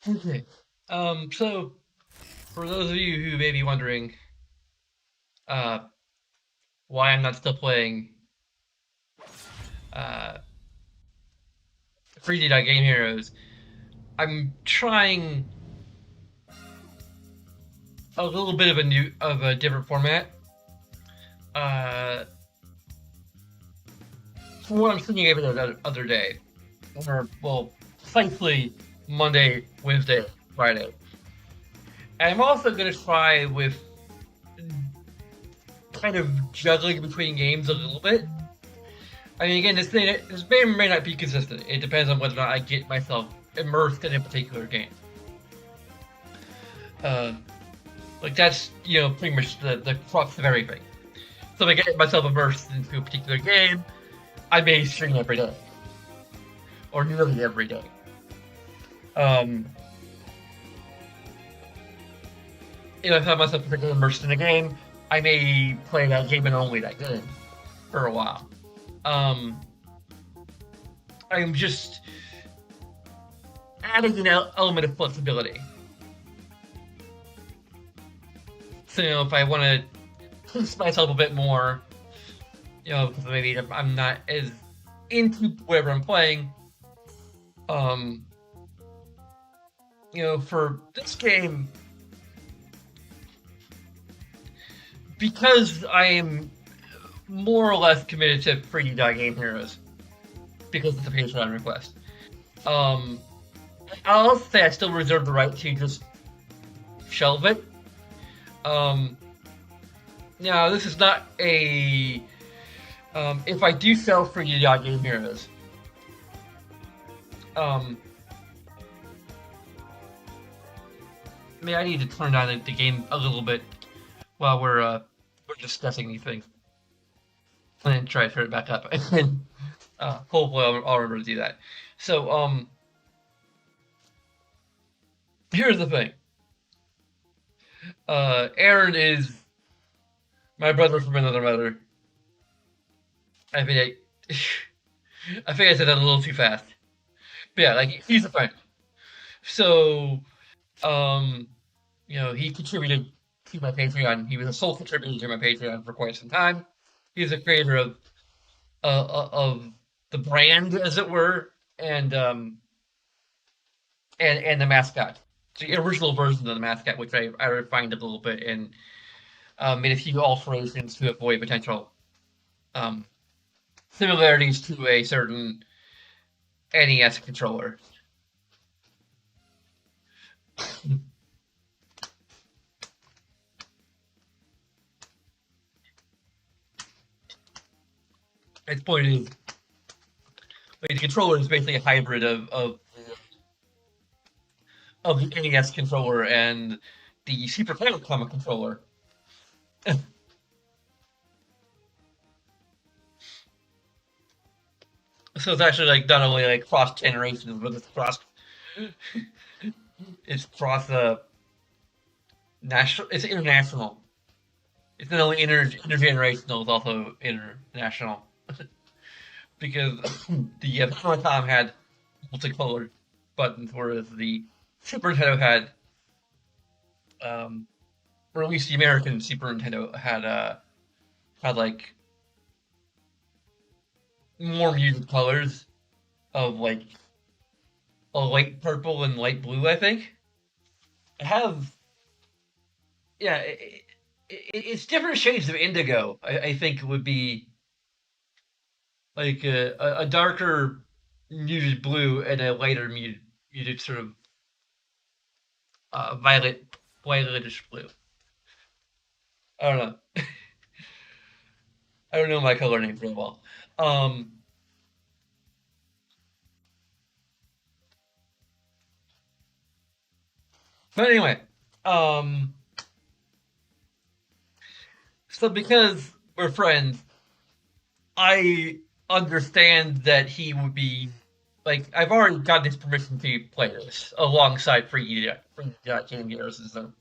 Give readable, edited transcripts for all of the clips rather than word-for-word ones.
Okay. So for those of you who may be wondering, uh, why I'm not still playing, uh, 3D Game Heroes, I'm trying a little bit of a different format. Uh, from what I'm thinking every other day, or well, precisely Monday, Wednesday, Friday. And I'm also gonna try with kind of juggling between games a little bit. I mean, again, this may or may not be consistent. It depends on whether or not I get myself immersed in a particular game. Uh, like that's pretty much the crux of everything. So if I get myself immersed into a particular game, I may stream every day or nearly every day. Um, if I find myself particularly immersed in a game, I may play that game and only that game for a while. Um, I'm just adding an element of flexibility. So if I want to push myself a bit more, because maybe I'm not as into whatever I'm playing. Um, for this game, because I am more or less committed to 3D Game Heroes because it's a Patreon request. Um, I'll say I still reserve the right to just shelve it. Now this is not a. If I do sell 3D Game Heroes, I need to turn down the game a little bit while we're discussing these things, and then try to turn it back up, and then hopefully I'll remember to do that. So here's the thing. Aaron is my brother from another mother. I think I think I said that a little too fast. But yeah, like he's a friend. So um, he contributed to my Patreon. He was a sole contributor to my Patreon for quite some time. He's a creator of the brand, as it were, and the mascot, the original version of the mascot, which I refined a little bit and made a few alterations to avoid potential um, similarities to a certain NES controller. Its point is, like, the controller is basically a hybrid of the NES controller and the Super Famicom controller. So it's actually like not only like cross generations, but it's cross national. It's international. It's not only intergenerational, it's also international because the Famicom had multicolored buttons, whereas the Super Nintendo had, or at least the American Super Nintendo had like more muted colors of like a light purple and light blue. I think I have, yeah. It's different shades of indigo. I think it would be like a darker muted blue and a lighter muted sort of violet, violetish blue. I don't know. I don't know my color names very well. Um, but anyway, um, so because we're friends, I understand that he would be like I've already gotten his permission to play this alongside free game heroes in some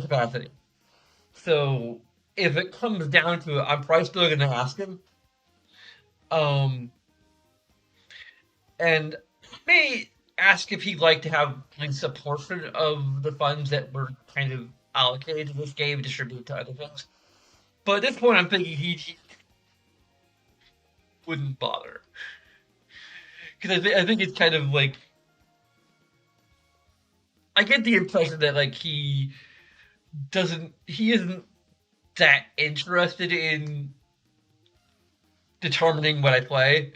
capacity. So if it comes down to it, I'm probably still going to ask him. Um, and may ask if he'd like to have at least a portion of the funds that were kind of allocated to this game distributed to other things. But at this point, I'm thinking he wouldn't bother because I think it's kind of like I get the impression that like he isn't that interested in determining what I play.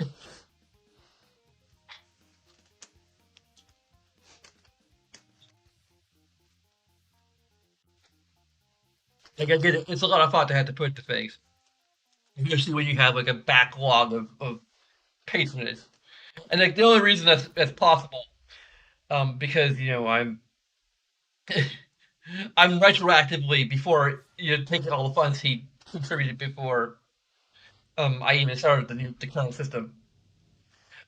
Like I get it, it's a lot of thought to have to put to things, especially when you have like a backlog of patronage. And like the only reason that's possible, because I'm retroactively before taking all the funds he contributed before I even started the current system.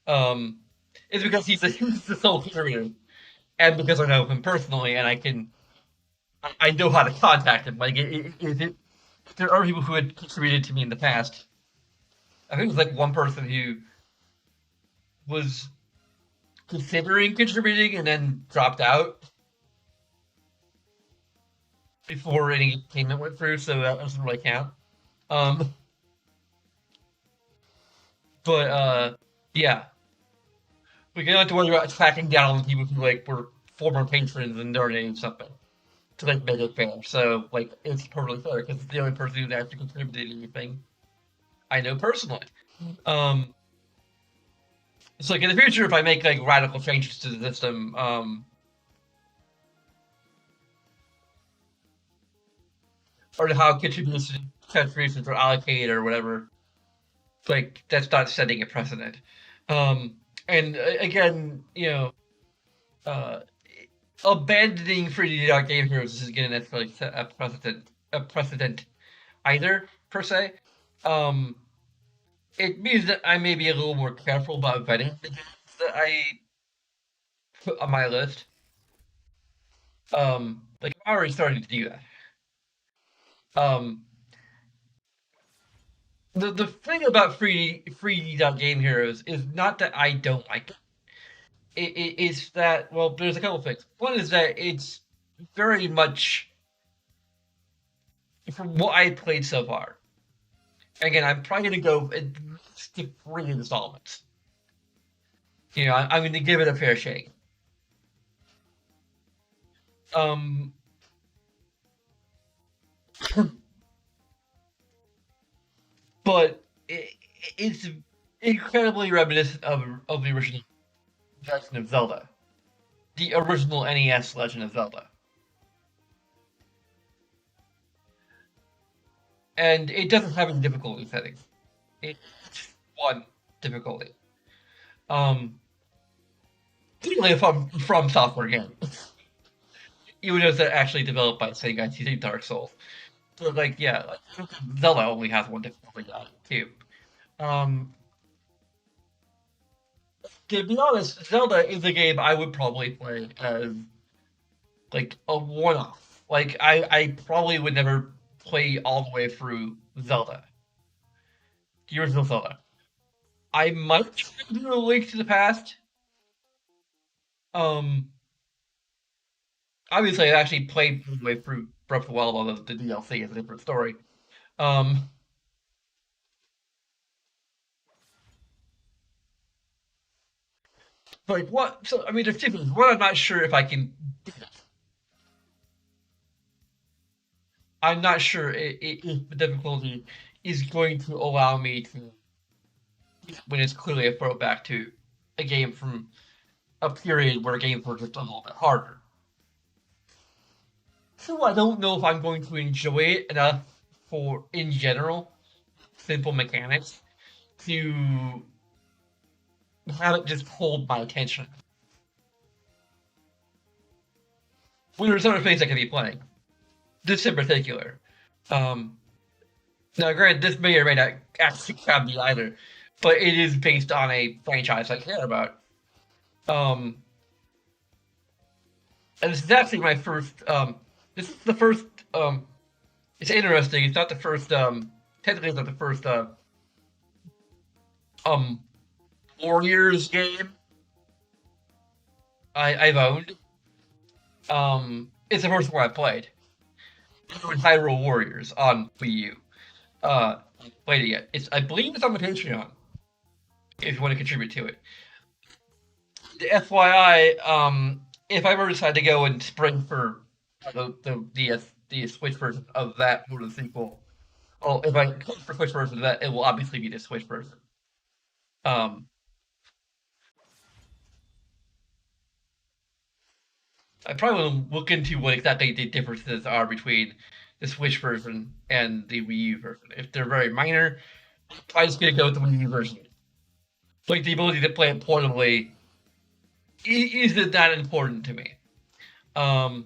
Um, is because he's the sole contributor, and because I know him personally, and I know how to contact him. Like there are people who had contributed to me in the past. I think it was like one person who was considering contributing and then dropped out before any payment went through, so that doesn't really count. Um, but yeah, we don't have to worry about tracking down the people who like were former patrons and donating something to like make it fair. So like it's perfectly fair because it's the only person who's actually contributed anything I know personally. Um, so like in the future, if I make like radical changes to the system, or to how contributions are allocated or whatever, like that's not setting a precedent. And again, uh, abandoning free game heroes isn't going to necessarily set a precedent either per se. Um, it means that I may be a little more careful about vetting the games that I put on my list. Like I'm already starting to do that. Um, the thing about free game heroes is not that I don't like it. It's that well, there's a couple things. One is that it's very much from what I played so far. Again, I'm probably gonna go to 3 installments. I'm going to give it a fair shake. Um, but it's incredibly reminiscent of the original Legend of Zelda, the original NES Legend of Zelda, and it doesn't have any difficulty settings. It's one difficulty. Um, Particularly from software game, even though it's actually developed by the same guys who did Dark Souls. So like yeah, like, Zelda only has one difficulty on it too. Um, to be honest, Zelda is a game I would probably play as like a one-off. Like I probably would never play all the way through Zelda, the original Zelda. I might try to do a Link to the Past. Um, Obviously, I actually played all the way through Breath of the Wild, although the DLC is a different story. Um, but like what? So I mean, there's two things. One, I'm not sure if I can. I'm not sure if the difficulty is going to allow me to, when it's clearly a throwback to a game from a period where games were just a little bit harder. So I don't know if I'm going to enjoy it enough for, in general, simple mechanics to have it just hold my attention. When there's other things I could be playing. This in particular. Um, Now, granted, this may or may not actually grab me either, but it is based on a franchise I care about. Um, and this is actually my first. This is the first. It's interesting. It's not the first. Technically, it's not the first. Um, Warriors game. I've owned. It's the first one I played. It was Hyrule Warriors on Wii U. Uh, played it yet? I believe it's on the Patreon. If you want to contribute to it. FYI, if I ever decide to go and spring for the Switch version of that or the sequel, well, if I go for Switch version of that, it will obviously be the Switch version. Um, I probably will look into what exactly the differences are between the Switch version and the Wii U version. If they're very minor, I'm just gonna go with the Wii U version. Like the ability to play it portably isn't that important to me. Um,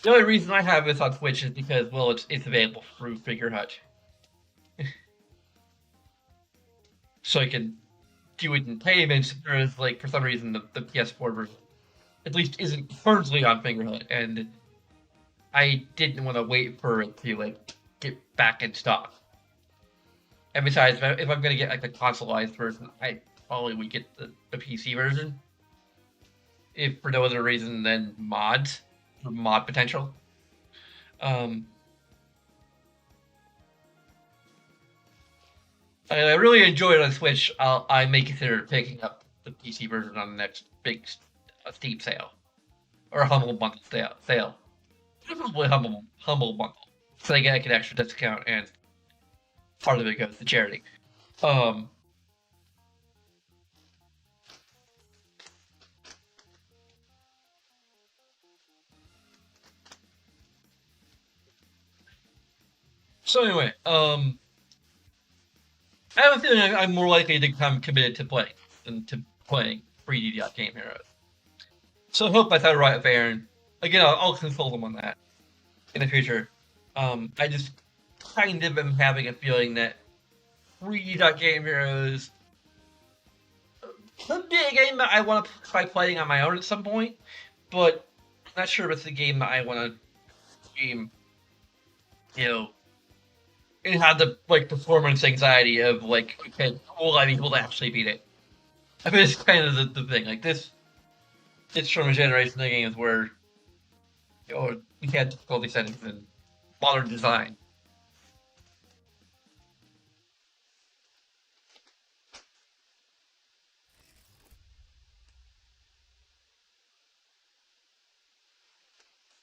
the only reason I have this on Switch is because, well, it's available through Figure Hut, so I can do it in payments. Whereas, like, for some reason, the PS4 version at least isn't currently on Figure Hut, and I didn't want to wait for it to like get back in stock. And besides, if I'm gonna get like the consoleized version, I probably would get the PC version, if for no other reason than mods, mod potential. Um, I really enjoy it on Switch. I may consider picking up the PC version on the next big Steam sale or a humble bundle sale. Probably humble bundle, so I get like an extra discount and part of it goes to charity. Um, so anyway, I have a feeling I'm more likely to become committed to playing than to playing 3D Game Heroes. So I hope I thought right with Aaron. Again, I'll consult him on that in the future. I just kind of am having a feeling that 3D Game Heroes could be a game that I want to try playing on my own at some point, but I'm not sure if it's a game that I want to stream, you know, and have the like performance anxiety of like, okay, will I be able to actually beat it? I mean, it's kind of the thing. Like this, it's from a generation of games where we had difficulty settings and modern design.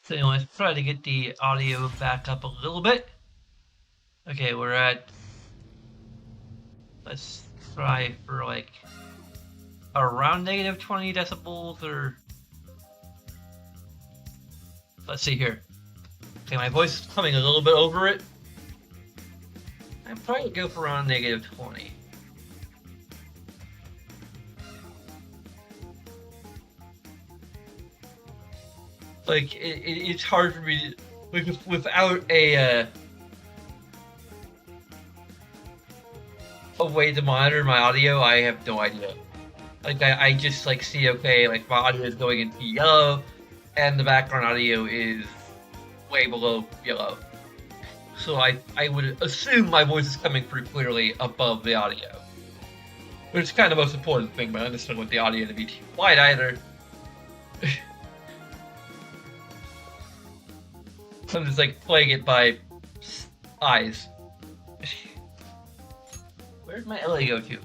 So anyway, let's try to get the audio back up a little bit. Okay, we're at. Let's try for like around negative 20 decibels, or let's see here. Okay, my voice is coming a little bit over it. I'd probably go for around negative 20. Like it's hard for me to, without a way to monitor my audio. I have no idea. Like I just like see, okay, like my audio is going into yellow, and the background audio is way below yellow. So I would assume my voice is coming through clearly above the audio. Which is kind of the most important thing, but I understand with the audio to be too wide either. I'm just like playing it by eyes. Where'd my LA go to?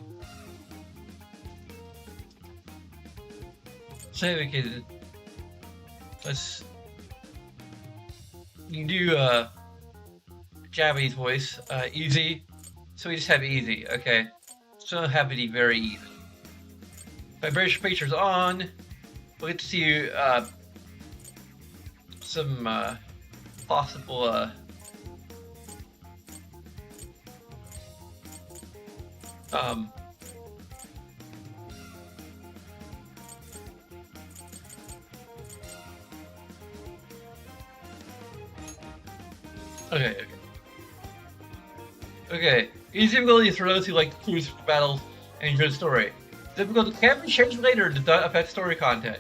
So we can let's you can do Japanese voice, easy. So we just have easy, okay. So I have it very easy. Vibration features on. We'll get to see some possible okay. Okay. Easy ability for those who like to cruise battles and enjoy the story. Difficulty can be changed later to not affect story content.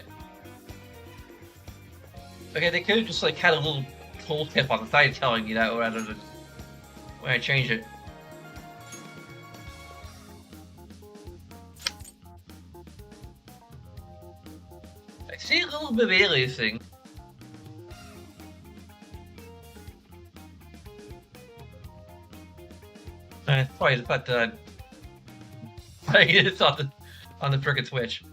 Okay, they could have just like had a little tooltip on the side telling me that rather than when I change it. I see a little bit of aliasing. Probably the fact that I'm playing it on the frickin' Switch.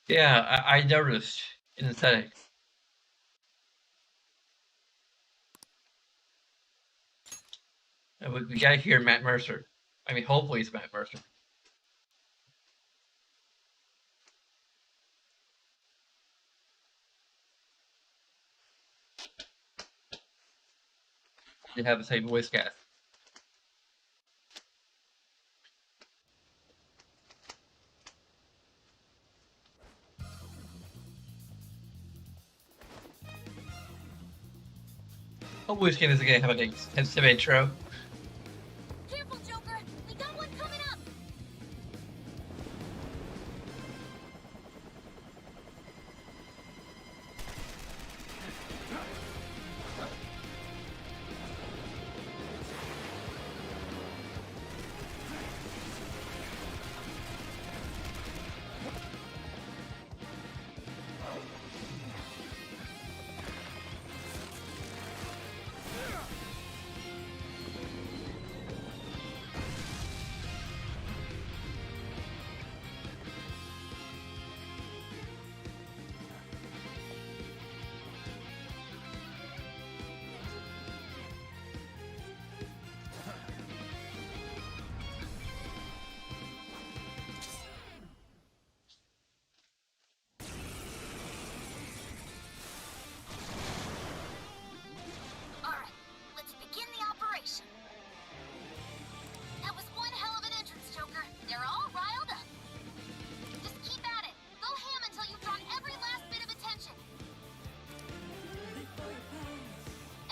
Yeah, I noticed in the settings. And we gotta hear Matt Mercer. I mean, hopefully it's Matt Mercer. They have the same voice cast. Hopefully this game isn't gonna have an extensive intro. Careful, Joker! We got one coming up! Alright, let's begin the operation. That was one hell of an entrance, Joker. They're all riled up. Just keep at it. Go ham until you've drawn every last bit of attention.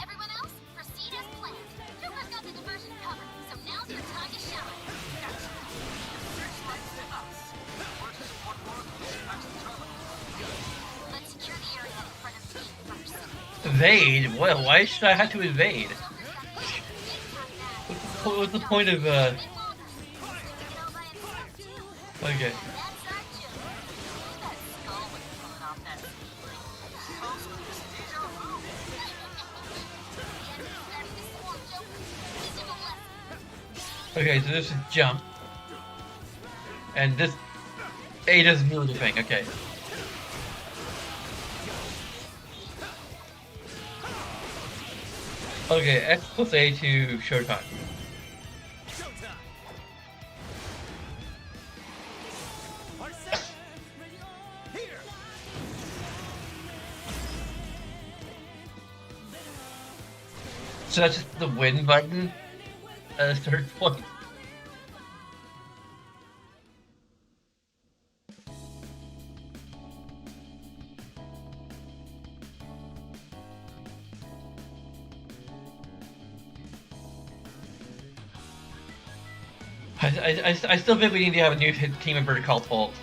Everyone else, proceed as planned. Joker's got the diversion covered, so now's your time to shine. Gotcha. Search lights to us. Let's secure the area in front of the gate first. Invade? Well, why should I have to invade? What's the point of Okay. Okay, so this is jump. And this A doesn't do anything, okay. Okay, X plus A to showtime. So that's just the win button at a certain point. I still think we need to have a new team member called Holt.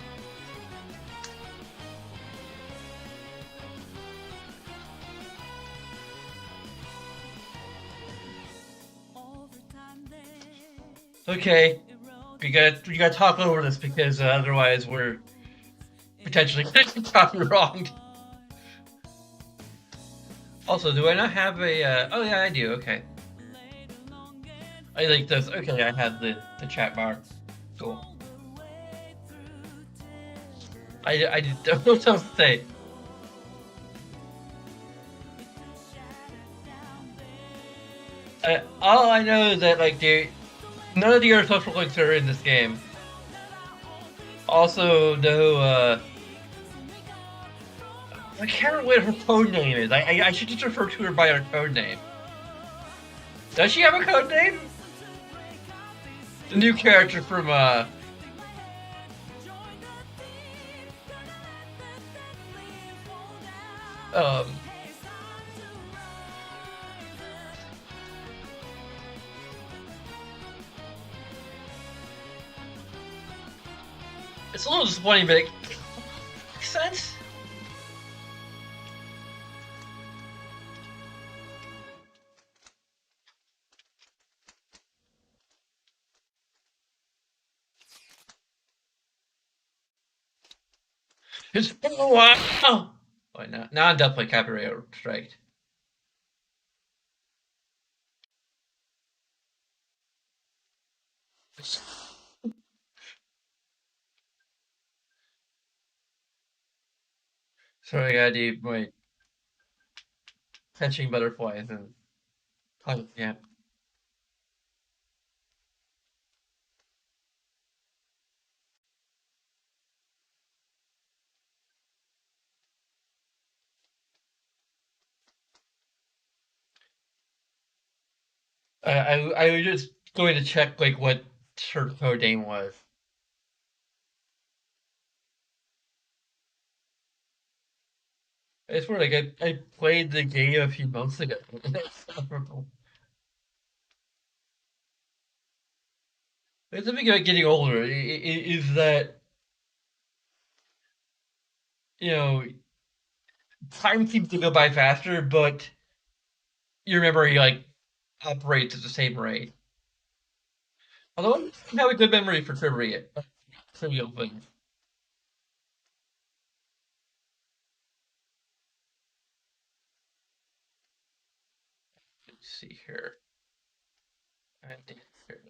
Okay, we gotta talk over this because otherwise we're potentially talking wrong. Also, do I not have a? Oh yeah, I do. Okay. I like this. Okay, I have the chat bar. Cool. I don't know what else to say. All I know is that like none of the other social links are in this game. Also, no. I can't remember what her code name is. I should just refer to her by her code name. Does she have a code name? The new character from it's a little disappointing, but it makes sense. It's been a while. Why not? Now I'm definitely copyright strike. So I gotta do my catching butterflies and yeah. I was just going to check like what her code name was. I swear, like I played the game a few months ago. It's something about getting older is that you know time seems to go by faster, but your memory like operates at the same rate. Although I have a good memory for trivial things. Let's see here. I did here.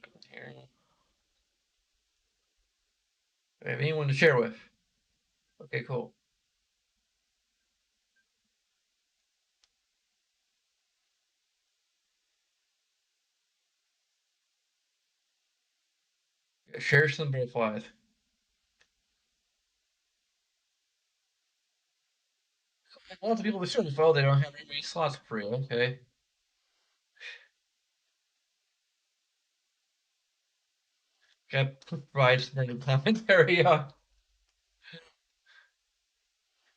I have anyone to share with? Okay, cool. Yeah, share some butterflies. Lots of people to share this well, they don't have any slots free. Okay. Got to provide some commentary on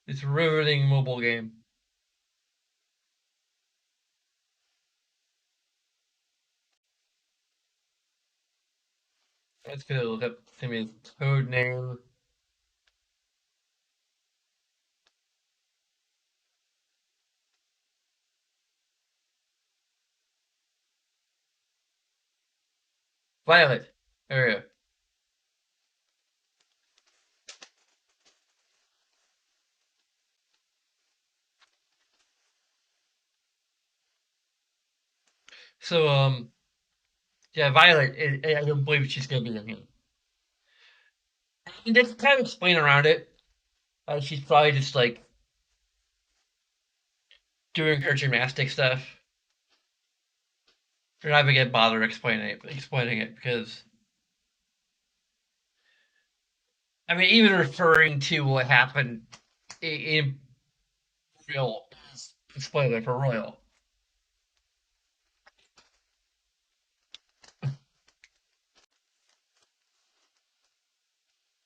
this riveting mobile game. Let's go look up Timmy's code name. Violet. There we go. So, yeah, Violet, I don't believe she's gonna be in here. And they kind of explain around it. She's probably just like doing her gymnastic stuff. They're not even gonna bother explaining it because I mean, even referring to what happened in real spoiler for Royal.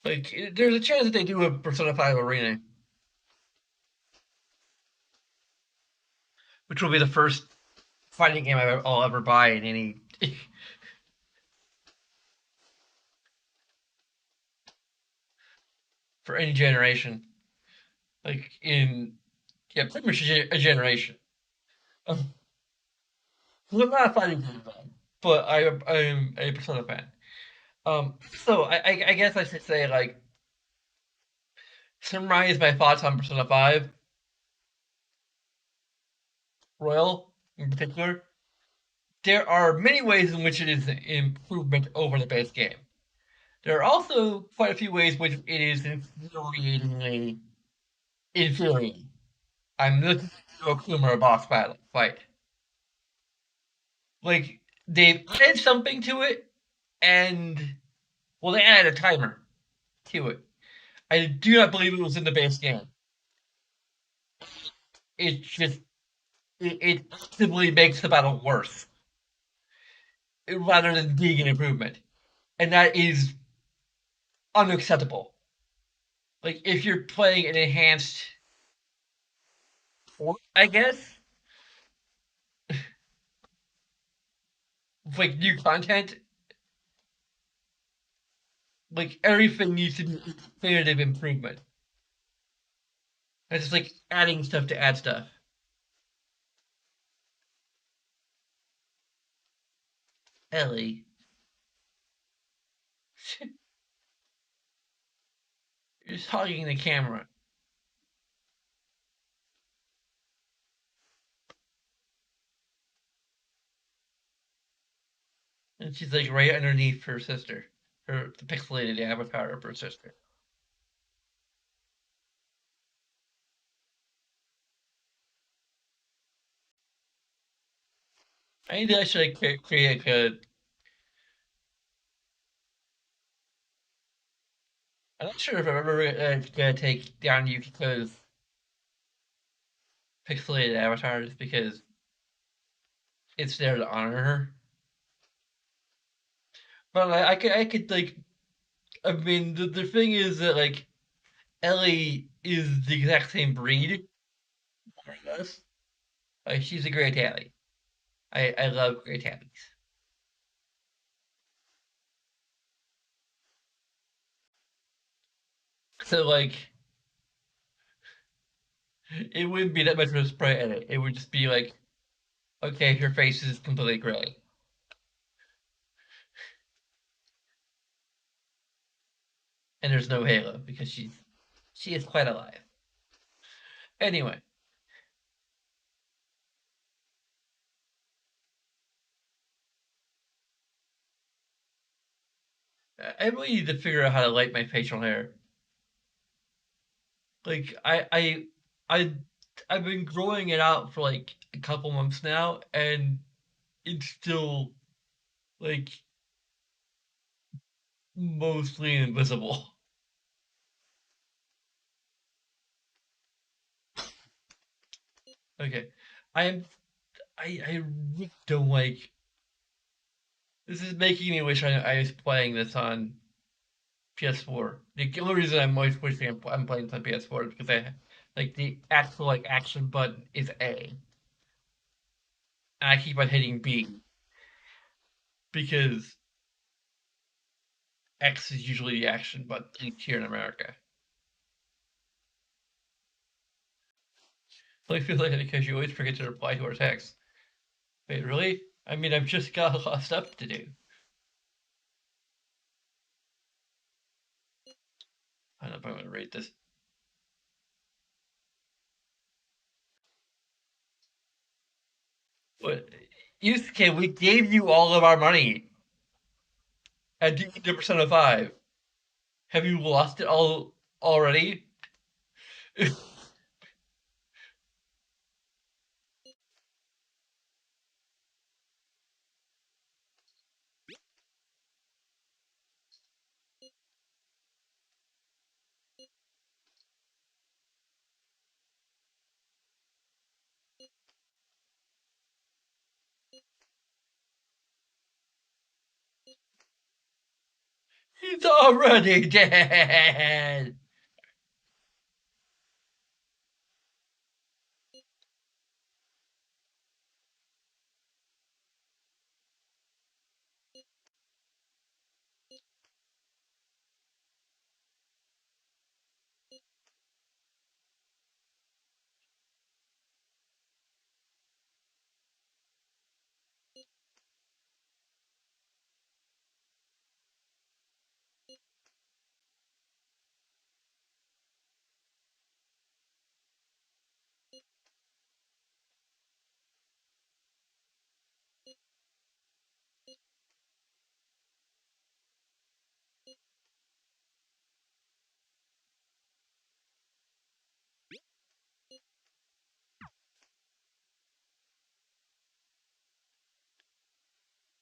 Like, there's a chance that they do a Persona 5 Arena, which will be the first fighting game I'll ever buy in any for any generation. Like in yeah, pretty much a generation. Um, I'm not a fighting game fan, but I'm a Persona fan. So I guess I should say like summarize my thoughts on Persona 5 Royal in particular. There are many ways in which it is an improvement over the base game. There are also quite a few ways which it is infuriatingly infuriating. I'm looking at a Kuma boss battle fight. Like they added something to it, and well, they added a timer to it. I do not believe it was in the base game. It just it actively makes the battle worse rather than being an improvement, and that is unacceptable. Like if you're playing an enhanced port, I guess, like new content, like everything needs to be a definitive improvement. It's just like adding stuff to add stuff. Ellie, you're just hogging the camera. And she's like right underneath her sister, the pixelated avatar of her sister. I need to actually create a. I'm not sure if I'm ever gonna take down Yukiko's pixelated avatars because it's there to honor her. But I could like, I mean, the thing is that like Ellie is the exact same breed, more or less. Like she's a Grey Tally. I love Grey Tallies. So like, it wouldn't be that much of a sprite edit. It would just be like, okay, her face is completely gray, and there's no halo because she is quite alive. Anyway, I really need to figure out how to light my facial hair. Like I I've been growing it out for like a couple months now, and it's still like mostly invisible. Okay, I'm I really don't like. This is making me wish I was playing this on PS4. The only reason I'm always wishing I'm playing this on PS4 is because I like the actual like action button is A, and I keep on hitting B because X is usually the action button, at least here in America. So I feel like because you always forget to reply to our text. Wait, really? I mean, I've just got a lot of stuff to do. I don't know if I'm gonna rate this. What? Yusuke, we gave you all of our money at the percent of five. Have you lost it all already? He's already dead.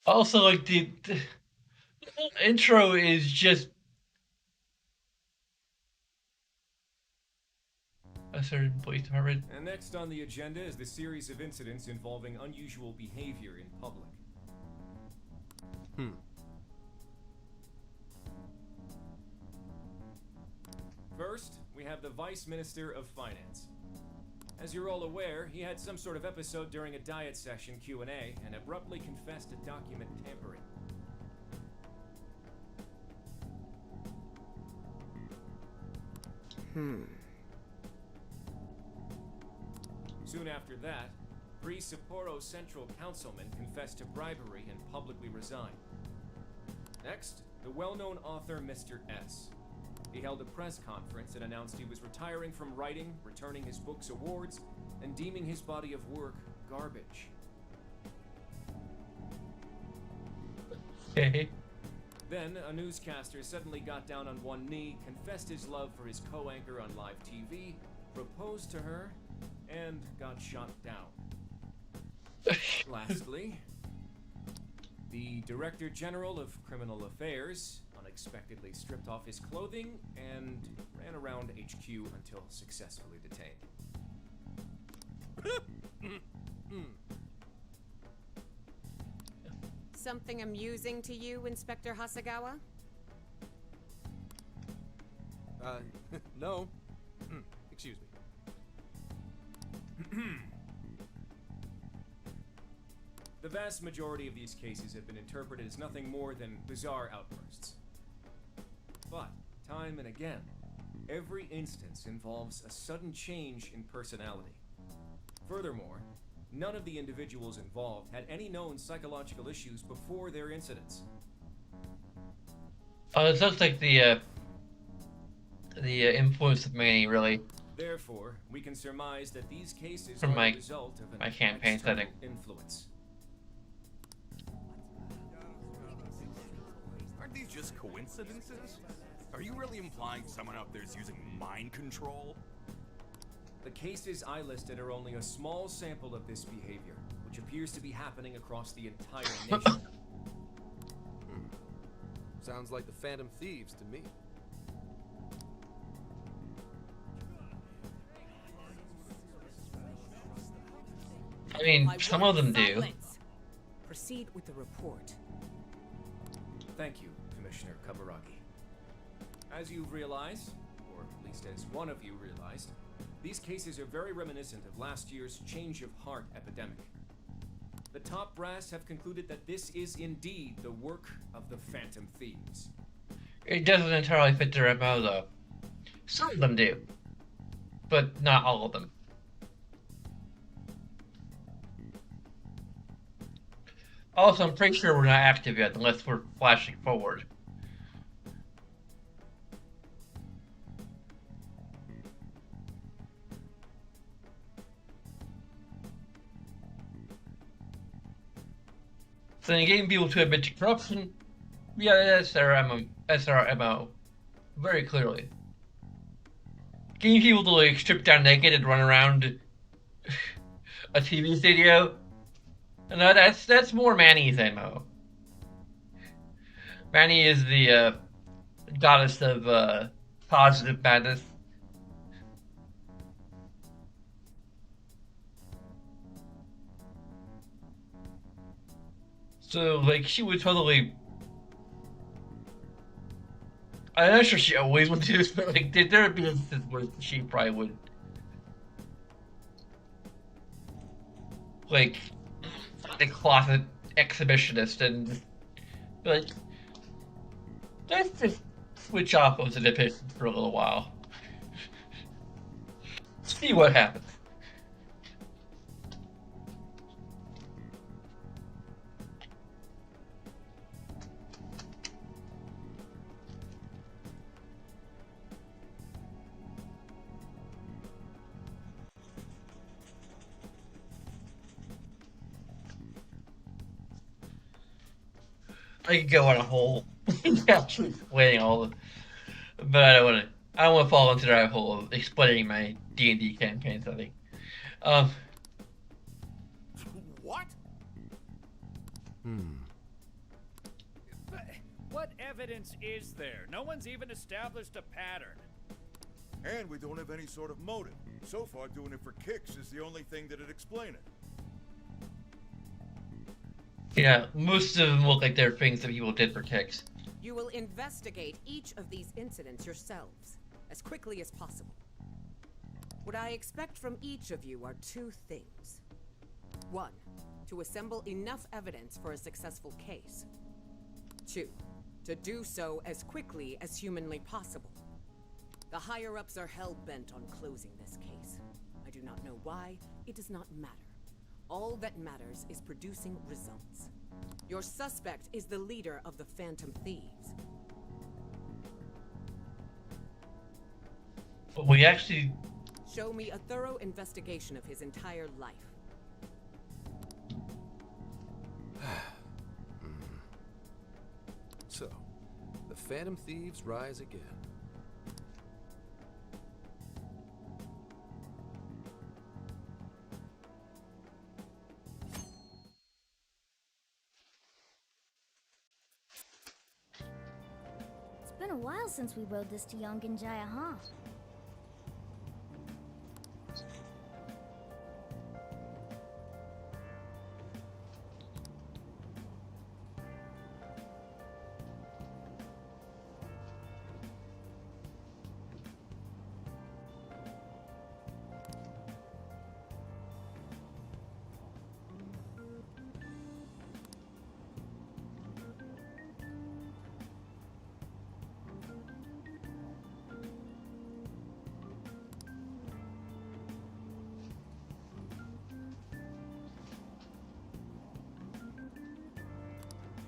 Also, like the whole intro is just a certain police department. And next on the agenda is the series of incidents involving unusual behavior in public. First, we have the Vice Minister of Finance. As you're all aware, he had some sort of episode during a diet session Q&A and abruptly confessed to document tampering. Soon after that, pre-Sapporo Central Councilman confessed to bribery and publicly resigned. Next, the well-known author Mr. S. He held a press conference and announced he was retiring from writing, returning his book's awards, and deeming his body of work garbage. Okay. Then, a newscaster suddenly got down on one knee, confessed his love for his co-anchor on live TV, proposed to her, and got shot down. Lastly, the Director General of Criminal Affairs unexpectedly stripped off his clothing and ran around HQ until successfully detained. Something amusing to you, Inspector Hasagawa? No. Excuse me. The vast majority of these cases have been interpreted as nothing more than bizarre outbursts. But, time and again, every instance involves a sudden change in personality. Furthermore, none of the individuals involved had any known psychological issues before their incidents. Oh, this looks like the influence of Manny, really. Therefore, we can surmise that these cases From are my- the result of an my campaign external setting. influence. Aren't these just coincidences? Are you really implying someone out there's using mind control? The cases I listed are only a small sample of this behavior, which appears to be happening across the entire nation. Sounds like the Phantom Thieves to me. I mean, I some want of them do. silence. Proceed with the report. Thank you, Commissioner Kaburagi. As you've realized, or at least as one of you realized, these cases are very reminiscent of last year's change of heart epidemic. The top brass have concluded that this is indeed the work of the Phantom Thieves. It doesn't entirely fit their MO, though. Some of them do, but not all of them. Also, I'm pretty sure we're not active yet, unless we're flashing forward. So in getting people to admit to corruption, yeah, that's our MO. Very clearly. Getting people to like strip down naked and run around a TV studio, no, that's more Manny's MO. Manny is the goddess of positive madness. So, like, she would totally... I'm not sure she always would do this, but, like, there would be instances where she probably would... Like, the closet exhibitionist and... Like... Let's just switch off of the depiction for a little while. See what happens. I could go on a whole actually explaining all the, but I don't want to fall into the rabbit hole of explaining my D&D campaigns. I think. What? But what evidence is there? No one's even established a pattern. And we don't have any sort of motive. So far, doing it for kicks is the only thing that'd explain it. Yeah, most of them look like they're things that people did for kicks. You will investigate each of these incidents yourselves, as quickly as possible. What I expect from each of you are two things. One, to assemble enough evidence for a successful case. Two, to do so as quickly as humanly possible. The higher-ups are hell-bent on closing this case. I do not know why. It does not matter. All that matters is producing results. Your suspect is the leader of the Phantom Thieves. But we actually... Show me a thorough investigation of his entire life. Phantom Thieves rise again. It's been a while since we rode this to Yongenjaya, huh?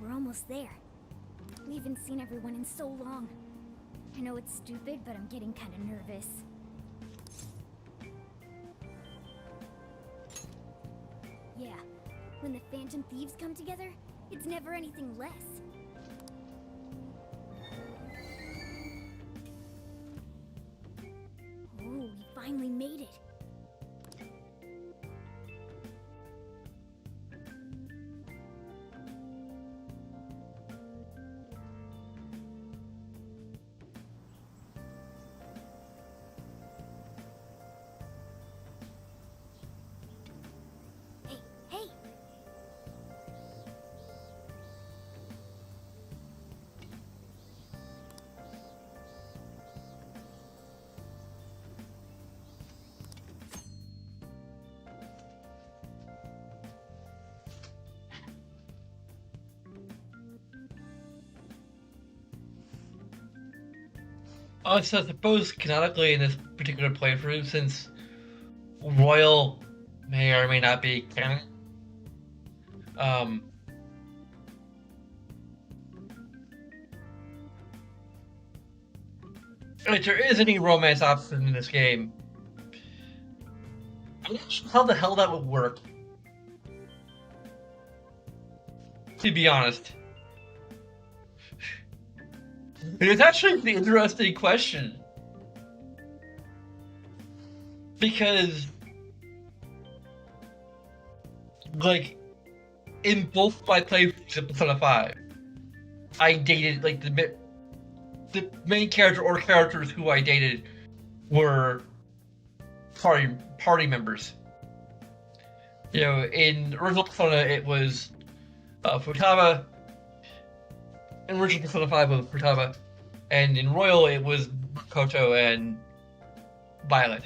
We're almost there. We haven't seen everyone in so long. I know it's stupid, but I'm getting kind of nervous. Yeah, when the Phantom Thieves come together, it's never anything less. Oh, we finally made it. Hey, hey! Also, I suppose canonically in this particular playthrough, since Royal may or may not be canon, if there is any romance option in this game, I'm not sure how the hell that would work. To be honest. It's actually an interesting question. Because, like, in both my playthroughs of Persona 5, I dated, like, the main character or characters who I dated were party members. You know, in original Persona it was Futaba. In original Persona 5 it was Futaba. And in Royal it was Makoto and Violet.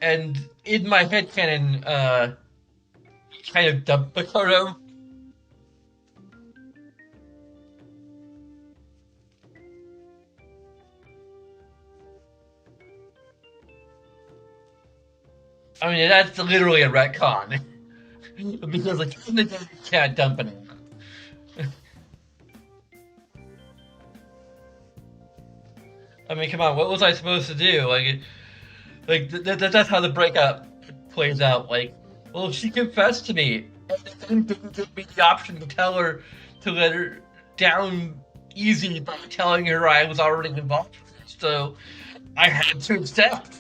And in my headcanon, kind of dumped Makoto. I mean, that's literally a retcon. Because, like, you can't dump it. I mean, come on, what was I supposed to do? That's how the breakup plays out. Like, well, she confessed to me, and then didn't give me the option to tell her to let her down easy by telling her I was already involved with it. So I had to accept.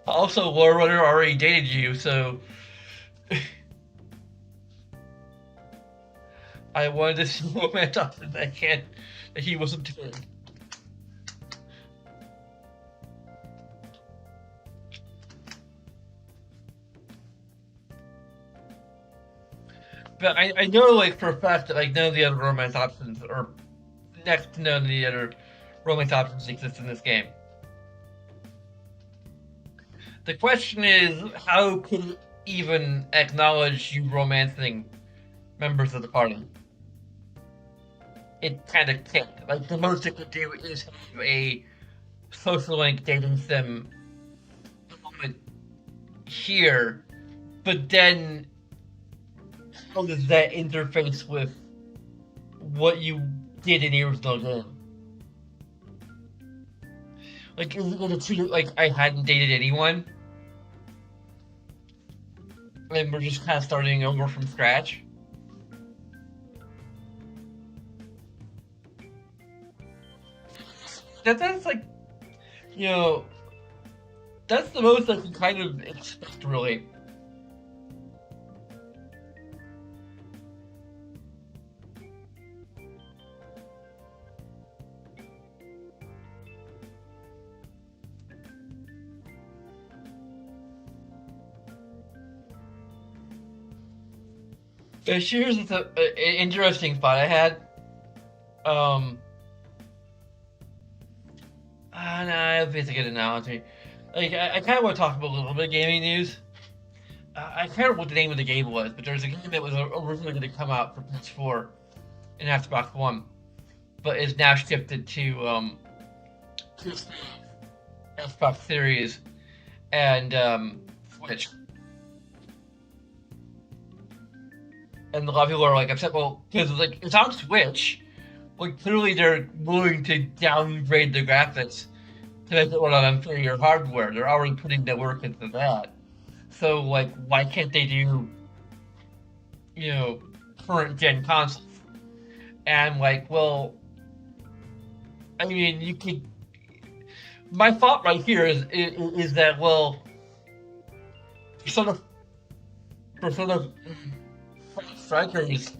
Also, Lore Runner already dated you, so I wanted to see romance option that he wasn't doing. But I know, like, for a fact that, like, none of the other romance options, or next to none of the other romance options exist in this game. The question is, how could it even acknowledge you romancing members of the party? It kind of can't. Like, the most it could do is have a social link dating sim here, but then how does that interface with what you did in the original game? Like, is it gonna treat it like I hadn't dated anyone? And we're just kind of starting over from scratch? That's like, you know, that's the most I can kind of expect, really. Here's an interesting thought I had. Um, no, I don't think it's a good analogy. Like, I kind of want to talk about a little bit of gaming news. I can't remember what the name of the game was, but there's a game that was originally going to come out for PS4 and Xbox One, but is now shifted to PS3, Xbox Series, and Switch. And a lot of people are like upset, well, because like it's on Switch, like clearly they're willing to downgrade the graphics to make it run on inferior hardware. They're already putting the work into that. So like, why can't they do, current gen consoles? And like, well, I mean, you could. My thought right here is that, well, Persona Strikers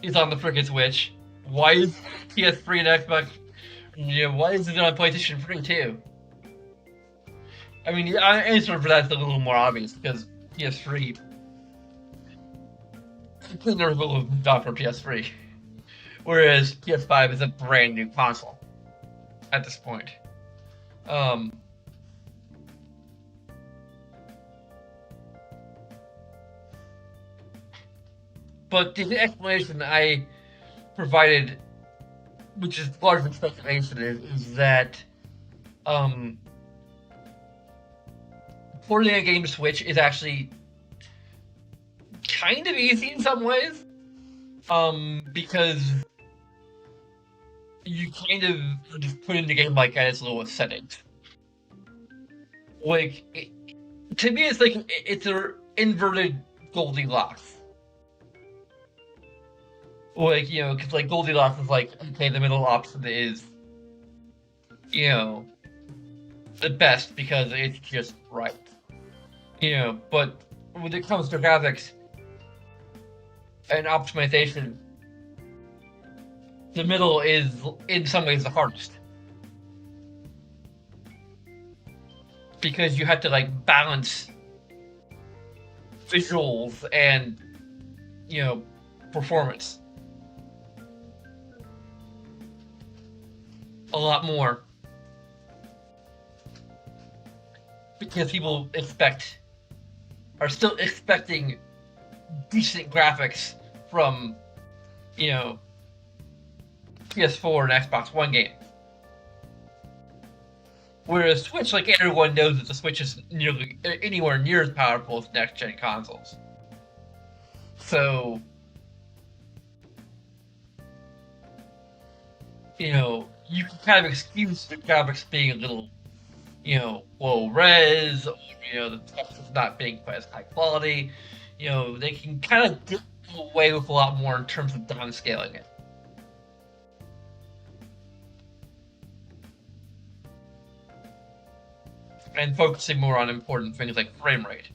is on the frickin' Switch. Why is PS3 and Xbox? Why is it on PlayStation 3 too? I mean, the answer for that's a little more obvious because PS3 never will have moved on from PS3, whereas PS5 is a brand new console at this point. But the explanation I provided, which is largely speculation, is that porting a game to Switch is actually kind of easy in some ways, because you kind of just put in the game like at its lowest settings. Like, to me, it's like it's an inverted Goldilocks. Like, because like Goldilocks is like, okay, the middle option is, the best because it's just right. But when it comes to graphics and optimization, the middle is in some ways the hardest. Because you have to like balance visuals and, performance a lot more. Because people are still expecting decent graphics from, PS4 and Xbox One games. Whereas Switch, like everyone knows that the Switch is nearly anywhere near as powerful as next-gen consoles. So, you can kind of excuse the graphics being a little, low res, or, the text is not being quite as high quality. They can kind of get away with a lot more in terms of downscaling it. And focusing more on important things like frame rate.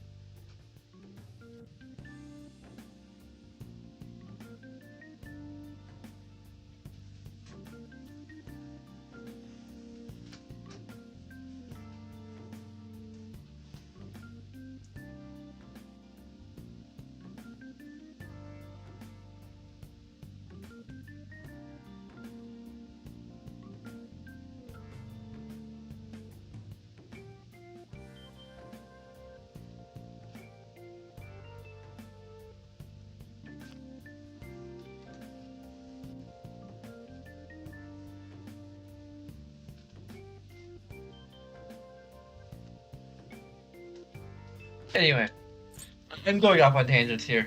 Anyway, I'm going off on tangents here.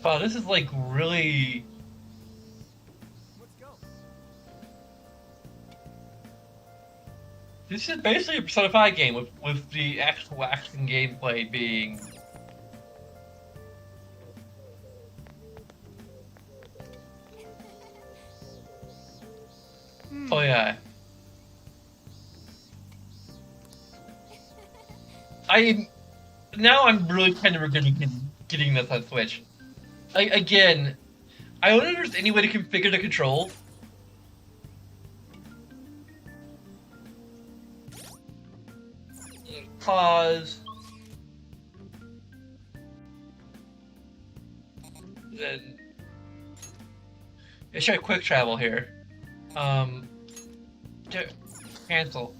Wow, this is like really. Let's go. This is basically a Persona 5 game with the actual action gameplay being. Oh yeah. I'm really kind of regretting getting this on Switch. Again, I wonder if there's any way to configure the controls. Pause. Then let's try quick travel here. Cancel.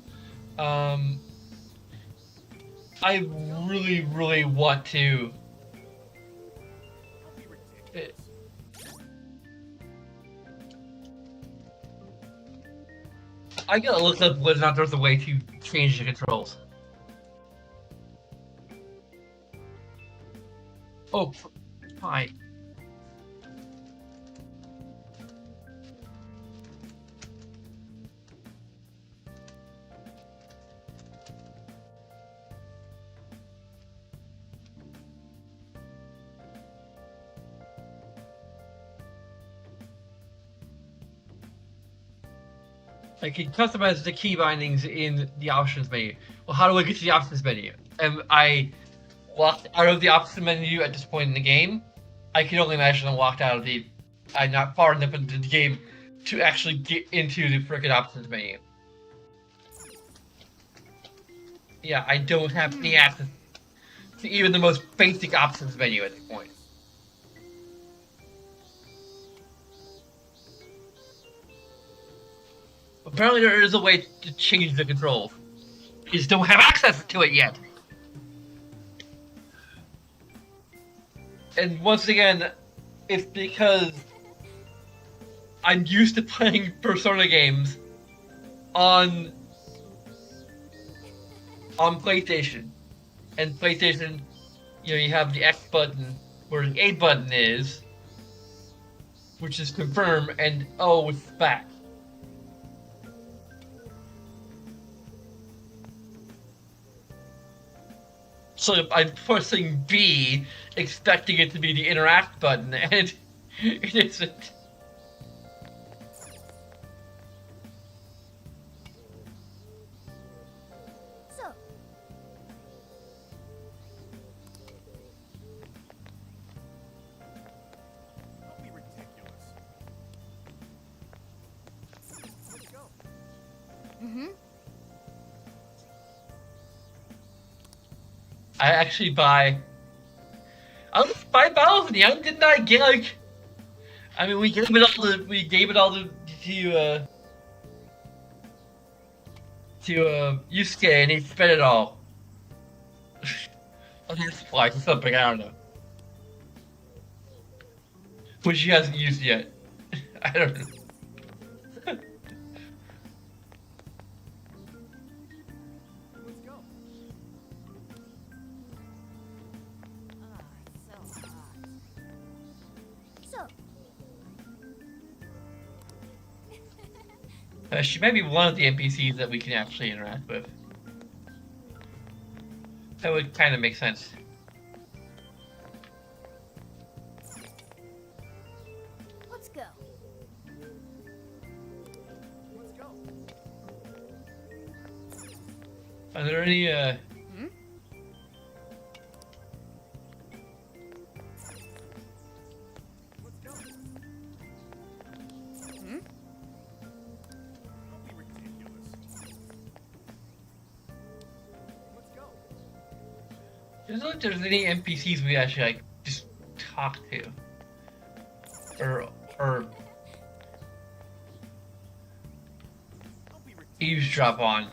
I really want to. I gotta look up whether or not there's a way to change the controls. Oh, fine. I can customize the key bindings in the options menu. Well, how do I get to the options menu? Am I locked out of the options menu at this point in the game? I can only imagine I'm locked out of the. I'm not far enough into the game to actually get into the frickin' options menu. Yeah, I don't have any access to even the most basic options menu at this point. Apparently there is a way to change the controls. You just don't have access to it yet. And once again, it's because I'm used to playing Persona games on PlayStation. And PlayStation, you have the X button where the A button is, which is confirm, and oh, it's back. So I'm pressing B, expecting it to be the interact button, and it isn't. So, Don't be ridiculous. Let's go. I actually buy. I was 5,000 young, didn't I? Get like. I mean, we gave it all to Yusuke, and he spent it all. On his supplies or something, I don't know. Which he hasn't used yet. I don't know. Let's go. so hot. So, She might be one of the NPCs that we can actually interact with. That would kind of make sense. let's go. Let's go. Are there any, Let's go. Don't be ridiculous. Let's go. Doesn't look like there's any NPCs we actually, like, just talk to. Or Don't be ridiculous. eavesdrop on.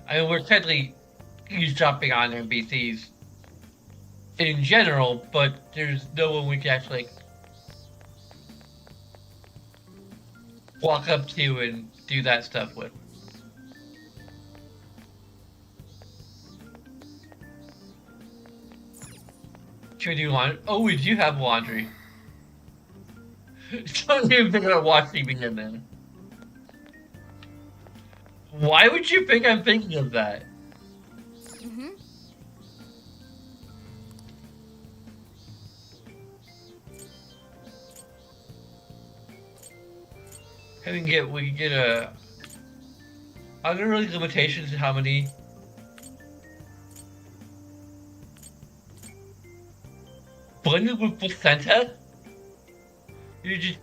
I mean, we're technically eavesdropping on NPCs in general, but there's no one we can actually, like, walk up to and do that stuff with. Can we do laundry? Oh, we do have laundry. Don't even think about watching me in there. Why would you think I'm thinking of that? Mm-hmm. We can get a. Are there really limitations to how many? Blended with placenta? You're just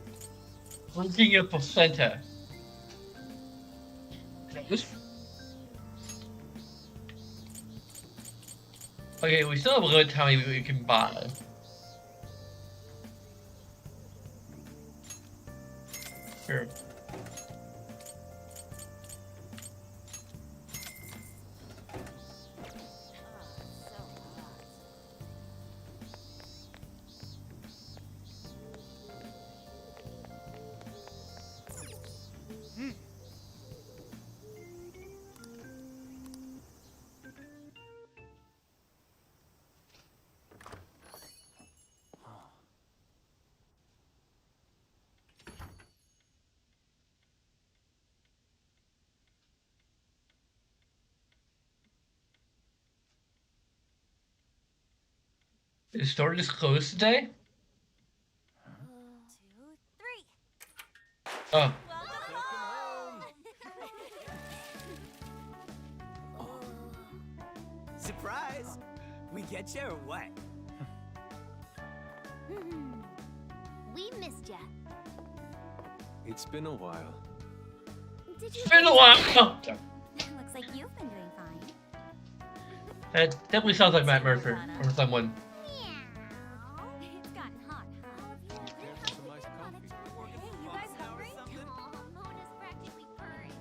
blending a placenta. Okay, we still have a limit to how many we can buy. Sure. Is store just closed today? 2, 3. Oh. Surprise! We get you or what? We missed ya. It's been a while. Did you? It's been a while. Looks like you've been doing fine. That definitely sounds like Matt Mercer or someone. Meow. It's gotten hot, huh? Some nice coffee. Hey, you guys hungry? Aw, Mona's practically purring.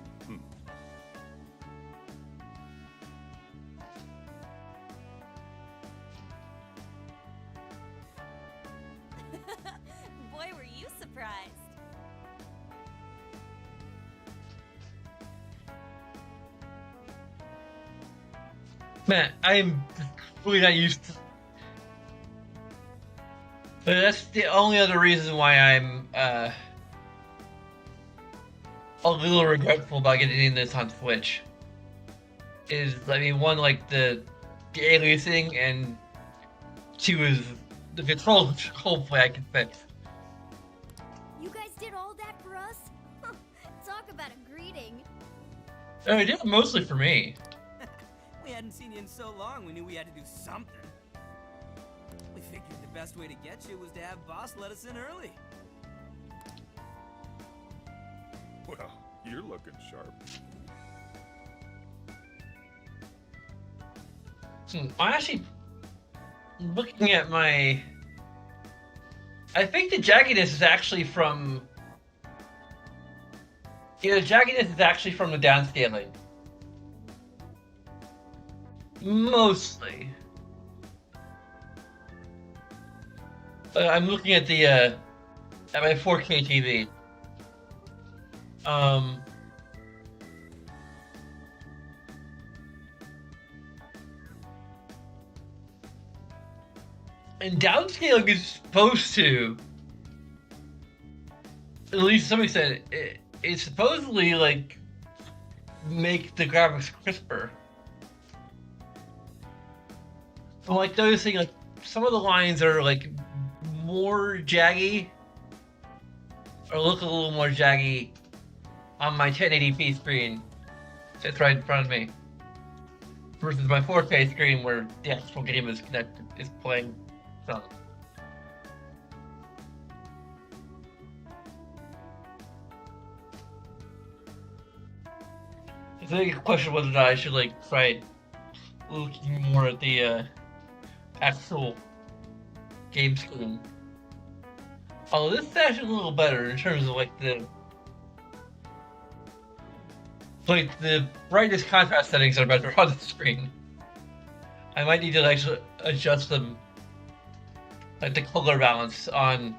Boy, were you surprised. Man, I'm really not used to. But that's the only other reason why I'm a little regretful about getting this on Switch. Is, I mean, one, like the aliasing, and two is the controls, which hopefully I can fix. You guys did all that for us? Talk about a greeting. Oh, it did it mostly for me. We hadn't seen you in so long, we knew we had to do something. We figured the best way to get you was to have Boss let us in early. Well, you're looking sharp. I'm actually looking at my. I think the jaggedness is actually from. Yeah, the jaggedness is actually from the downscaling. Mostly. I'm looking at the at my 4K TV. And downscaling is supposed to, at least to some extent, it's supposedly like make the graphics crisper. I'm like noticing like some of the lines are like more jaggy, or look a little more jaggy on my 1080p screen. It's right in front of me. Versus my 4K screen where the actual game is connected, is playing. So. It's a question whether or not I should like try looking more at the actual game screen. Oh, this is actually a little better in terms of like the brightness contrast settings are better on the screen. I might need to actually adjust them, like the color balance on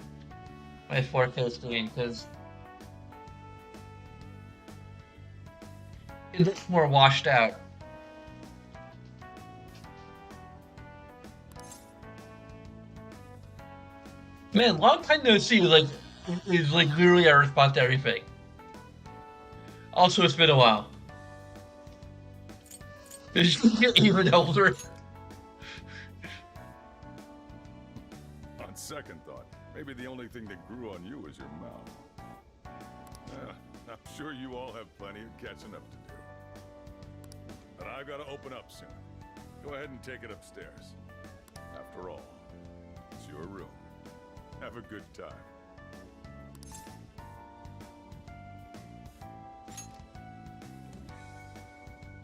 my 4K screen, because it looks more washed out. Man, long time no see is like literally our response to everything. Also, it's been a while. Did you get even older? On second thought, maybe the only thing that grew on you is your mouth. I'm sure you all have plenty of catching up to do. But I've got to open up soon. Go ahead and take it upstairs. After all, it's your room. Have a good time.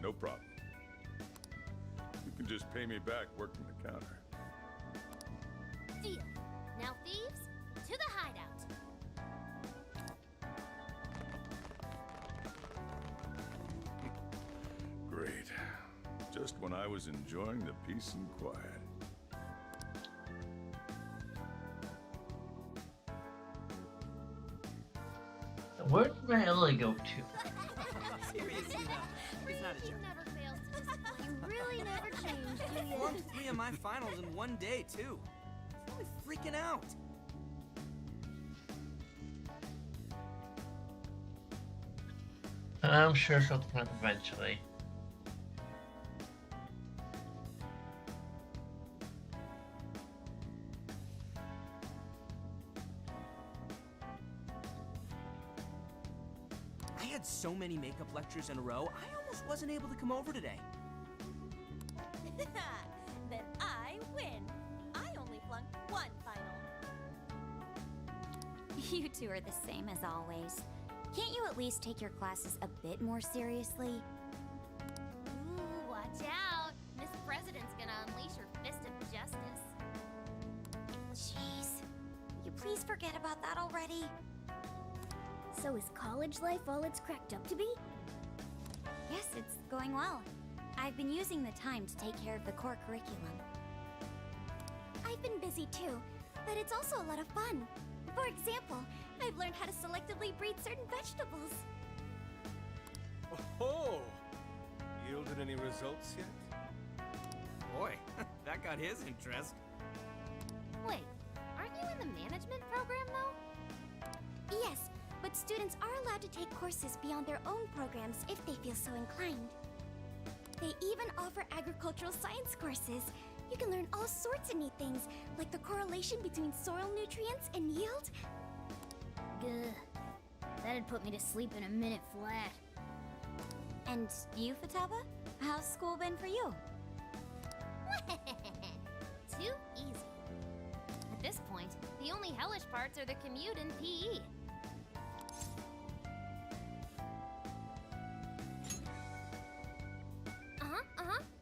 No problem. You can just pay me back working the counter. Deal. Now, thieves, to the hideout. Great. Just when I was enjoying the peace and quiet. Where did my Ellie go to? Seriously, though. It's not a joke. Never fails to just... You really never change, do I you? formed 3 of my finals in one day, too. I'm really freaking out. I'm sure she'll come up eventually. I had so many makeup lectures in a row, I almost wasn't able to come over today. Then I win. I only flunked one final. You two are the same as always. Can't you at least take your classes a bit more seriously? Ooh, watch out. Miss President's gonna unleash her fist of justice. Jeez. Will you please forget about that already? So is college life all it's cracked up to be? Yes, it's going well. I've been using the time to take care of the core curriculum. I've been busy too, but it's also a lot of fun. For example, I've learned how to selectively breed certain vegetables. Oh, yielded any results yet? Boy, that got his interest. Wait, aren't you in the management program though? Yes, but students are allowed to take courses beyond their own programs if they feel so inclined. They even offer agricultural science courses. You can learn all sorts of neat things, like the correlation between soil nutrients and yield. Gah. That'd put me to sleep in a minute flat. And you, Futaba? How's school been for you? Too easy. At this point, the only hellish parts are the commute and PE.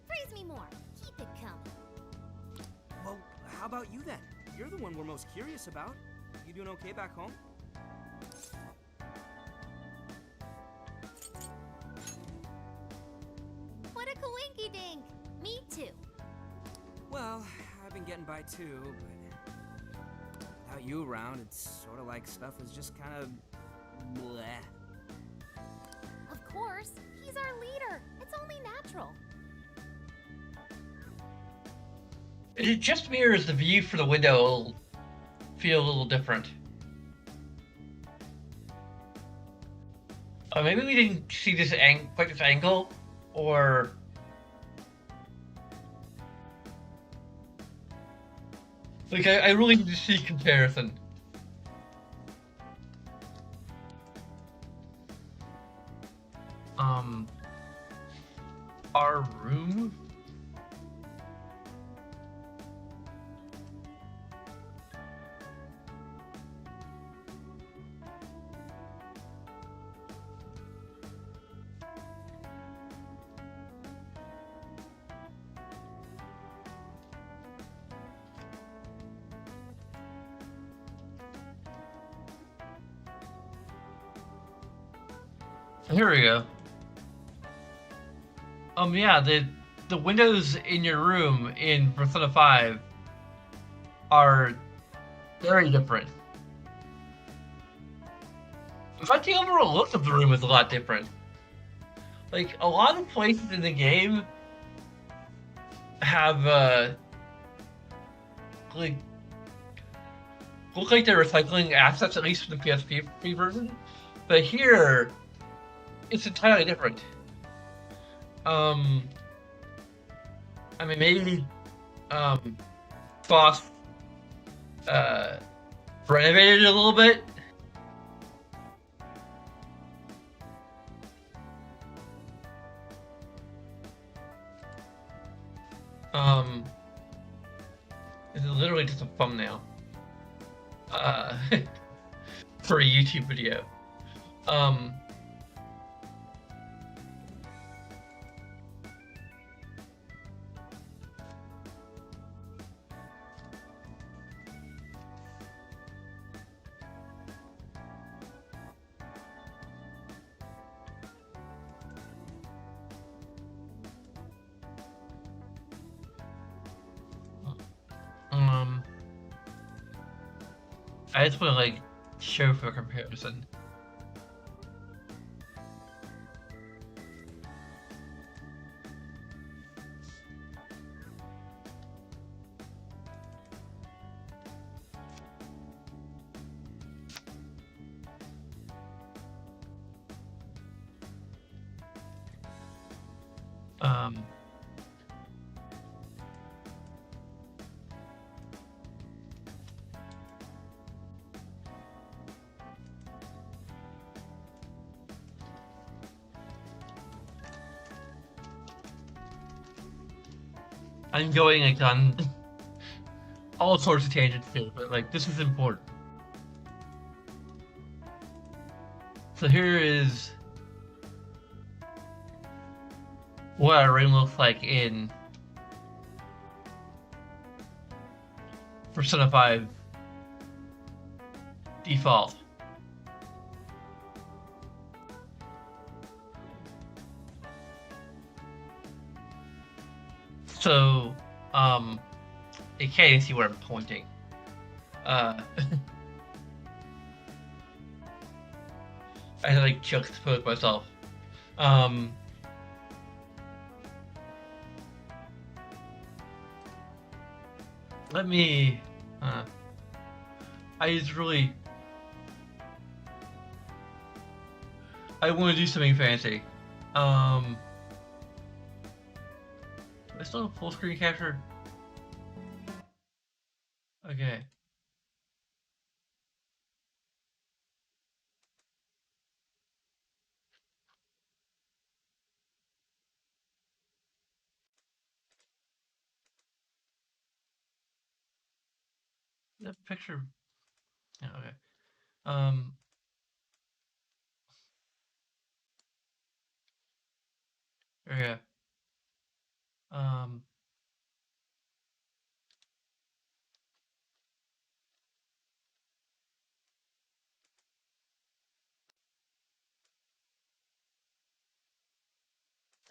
Praise me more. Keep it coming. Well, how about you then? You're the one we're most curious about. You doing okay back home? What a coinky dink! Me too. Well, I've been getting by too, but without you around, it's sort of like stuff is just kind of bleh. Of course, he's our leader. It's only natural. It just me, or is the view for the window feel a little different? Maybe we didn't see this quite this angle, or like I really need to see comparison. Our room. Here we go. Yeah, the windows in your room in Persona 5 are very different. In fact, the overall look of the room is a lot different. Like, a lot of places in the game have, look like they're recycling assets, at least for the PSP version. But here, it's entirely different. I mean, maybe Foss renovated it a little bit. This is literally just a thumbnail for a YouTube video. I just want to like show for comparison. I'm going like on all sorts of tangents here, but like this is important. So here is what our room looks like in Persona 5 default. So, you can't even see where I'm pointing. I had to like juxtapose myself. Let me. I just really. I want to do something fancy. I still have full screen capture. Okay. The picture. Yeah, okay. Yeah.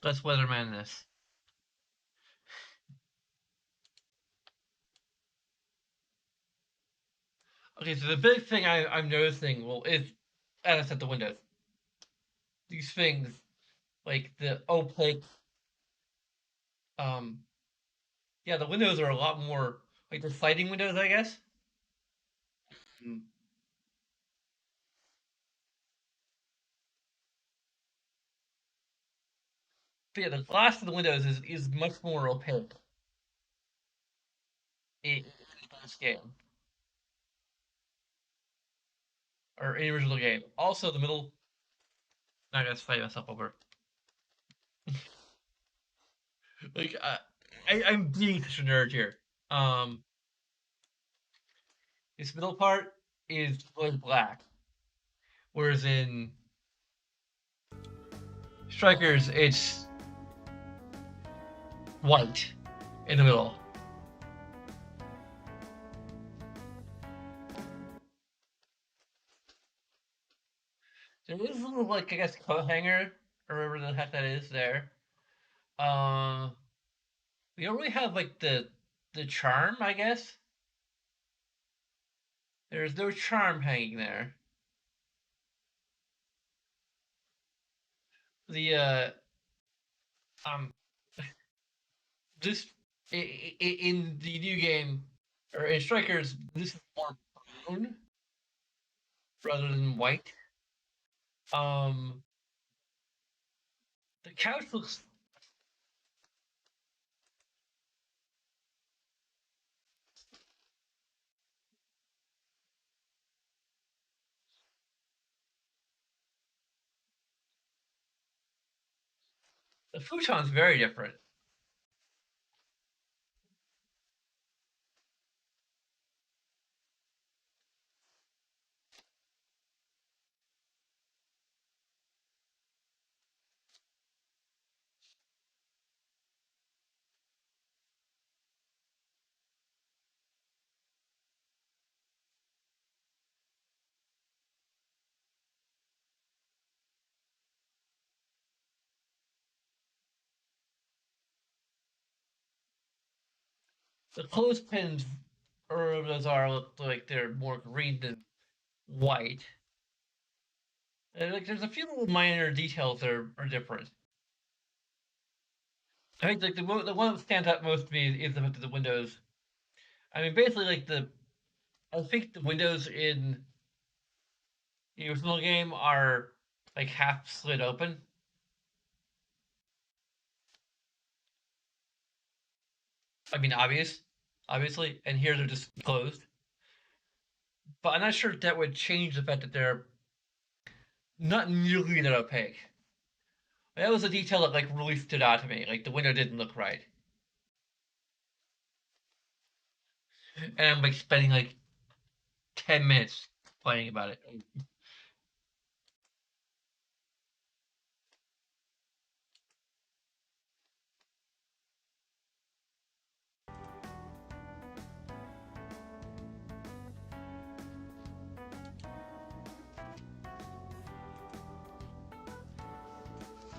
Let's weatherman this. Okay, so the big thing I'm noticing, well, is, as I said, the windows. These things, like the opaque, yeah, the windows are a lot more, like the sliding windows, I guess. Mm. But yeah, the glass of the windows is much more opaque in this game, or in the original game. Also, the middle, I gotta fight myself over. Like, I'm being such a nerd here. Um, this middle part is like black, whereas in Strikers, it's white in the middle. There is a little, like, I guess, coat hanger, or whatever the heck that is there. Uh, we don't really have, like, the charm, I guess. There's no charm hanging there. The, um, this, in the new game, or in Strikers, this is more brown rather than white. Um, the couch looks. The futon's very different. The clothespins or those are look like they're more green than white. And, like there's a few little minor details that are different. I think like the one that stands out most to me is the windows. I mean, basically like I think the windows in the original game are like half slit open. I mean, obviously, and here they're just closed. But I'm not sure if that would change the fact that they're not nearly that opaque. That was a detail that like really stood out to me. Like the window didn't look right, and I'm like spending like 10 minutes playing about it.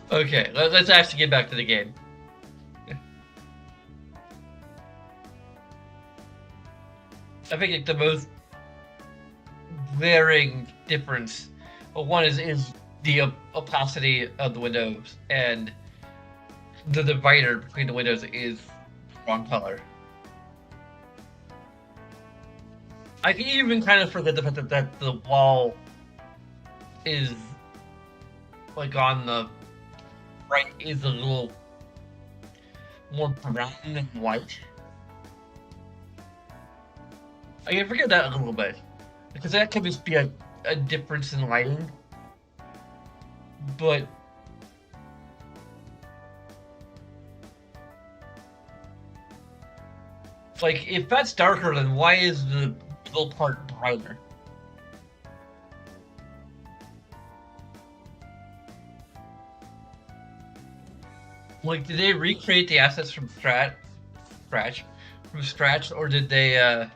Okay, let's actually get back to the game. I think like, the most glaring difference, well, one is the opacity of the windows, and the divider between the windows is wrong color. I can even kind of forget the fact that the wall is like on the right is a little more brown than white. I can forget that a little bit because that could just be a difference in lighting, but like if that's darker, then why is the middle part brighter? Like, did they recreate the assets from scratch, or did they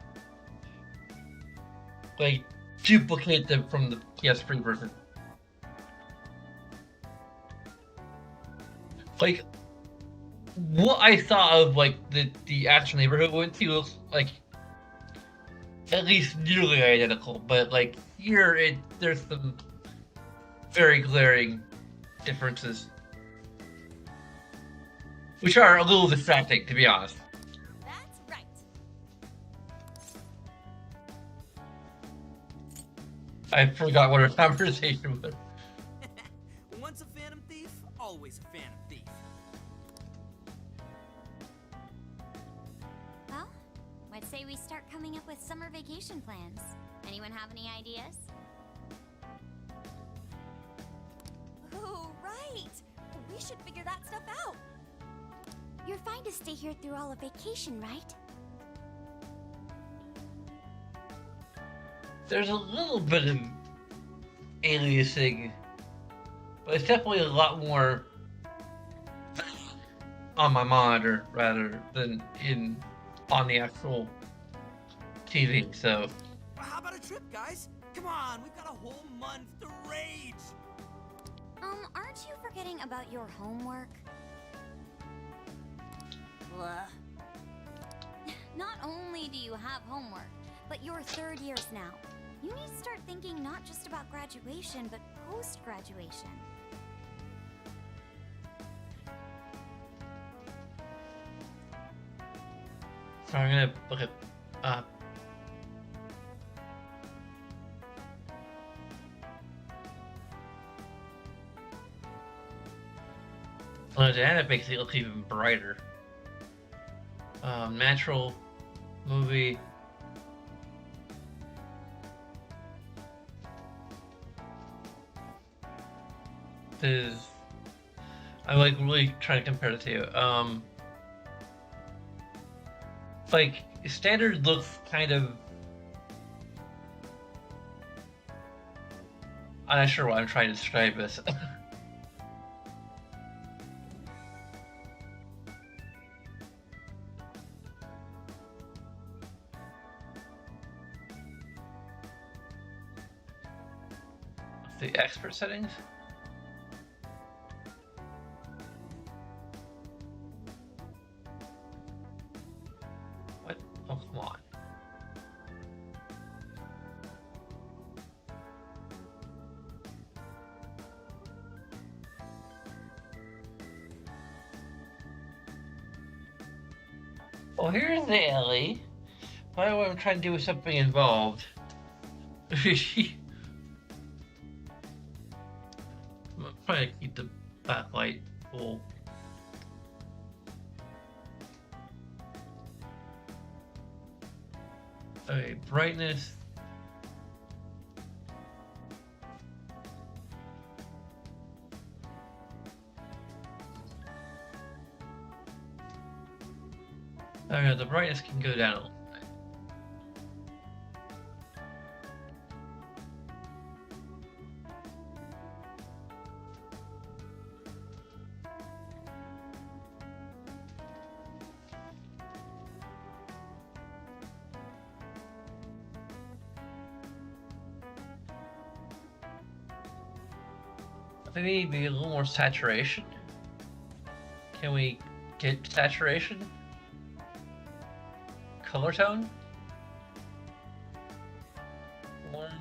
like duplicate them from the PS3 version? Like, what I thought of like the actual neighborhood went to looks like at least nearly identical, but like here there's some very glaring differences, which are a little distracting, to be honest. That's right. I forgot what our conversation was. Once a phantom thief, always a phantom thief. Well, I'd say we start coming up with summer vacation plans. Anyone have any ideas? Oh, right. We should figure that stuff out. You're fine to stay here through all of vacation, right? There's a little bit of aliasing, but it's definitely a lot more on my monitor rather than on the actual TV. So, Well, how about a trip, guys? Come on, we've got a whole month to rage. Aren't you forgetting about your homework? Not only do you have homework, but you're third years now. You need to start thinking not just about graduation, but post-graduation. so I'm gonna look at That makes it look even brighter. Natural movie. This is, I'm like really trying to compare the two. Like standard looks kind of. I'm not sure what I'm trying to describe this. The expert settings? What? Oh, come on. Well, here's the alley. Why what I'm trying to do is something involved. I'm trying to keep the backlight full. Okay, brightness. Okay, the brightness can go down a little bit. Maybe a little more saturation. Can we get saturation? Color tone? One.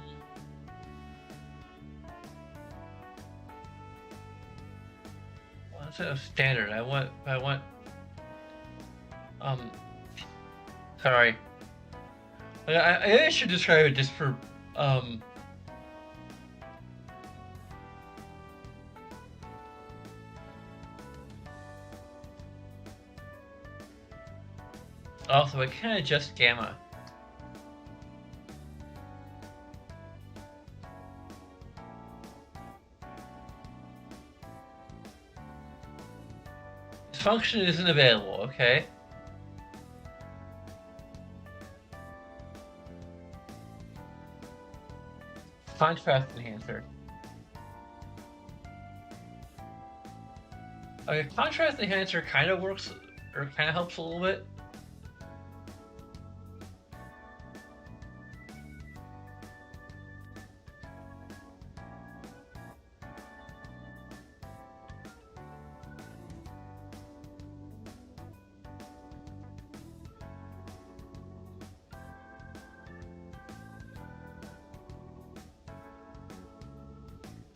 Well, that's a standard. I want, sorry. I should describe it just for, also, I can adjust gamma. This function isn't available, okay? Contrast enhancer. Okay, contrast enhancer kind of works, or kind of helps a little bit.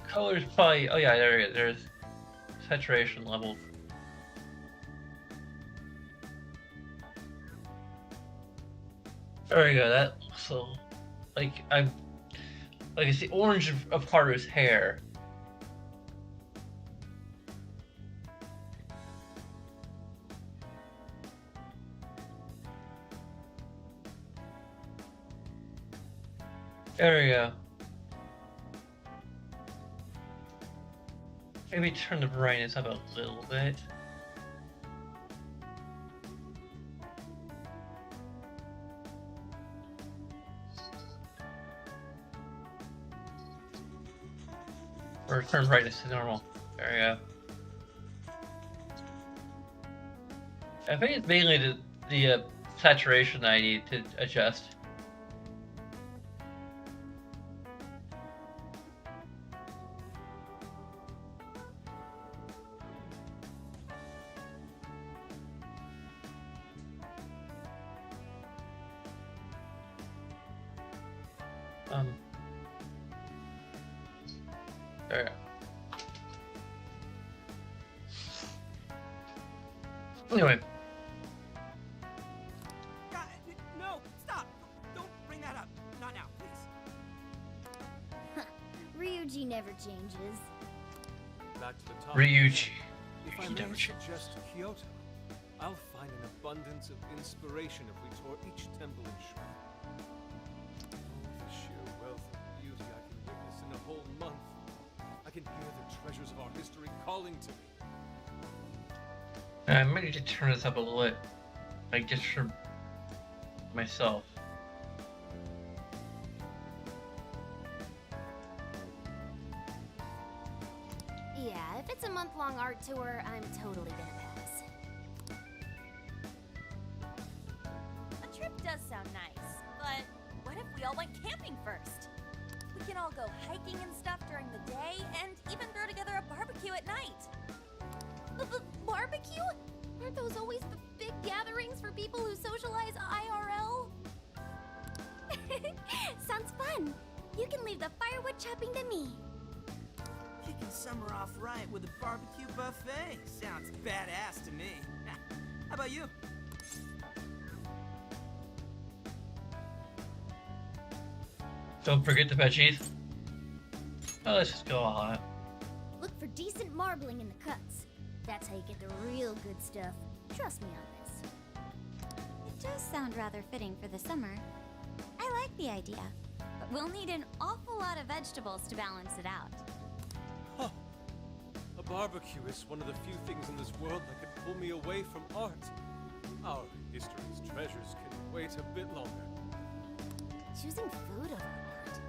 Colors probably, oh yeah, there's saturation levels. There we go, that looks so, like it's the orange of Haru's hair. There we go. Maybe turn the brightness up a little bit. Or turn brightness to normal. There we go. I think it's mainly the saturation I need to adjust. There. Anyway. God, no, stop! Don't bring that up. Not now, please. Ryuji never changes. Back to the top. Ryuji. If If I may suggest Kyoto, I'll find an abundance of inspiration if we tour each temple in shrine. Oh, the sheer wealth of beauty I can witness in a whole month. I can hear the treasures of our history calling to me. I might need to turn this up a little bit, like just for myself. Yeah, if it's a month-long art tour, I'm totally gonna pass. A trip does sound nice, but what if we all went camping first? We can all go hiking and stuff during the day, and even throw together a barbecue at night. Barbecue? Aren't those always the big gatherings for people who socialize IRL? Sounds fun. You can leave the firewood chopping to me. Kicking summer off right with a barbecue buffet. Sounds badass to me. How about you? Don't forget the veggies. Oh, let's just go all out. Look for decent marbling in the cuts. That's how you get the real good stuff. Trust me on this. It does sound rather fitting for the summer. I like the idea, but we'll need an awful lot of vegetables to balance it out. Huh. A barbecue is one of the few things in this world that can pull me away from art. Our history's treasures can wait a bit longer. Choosing food over art.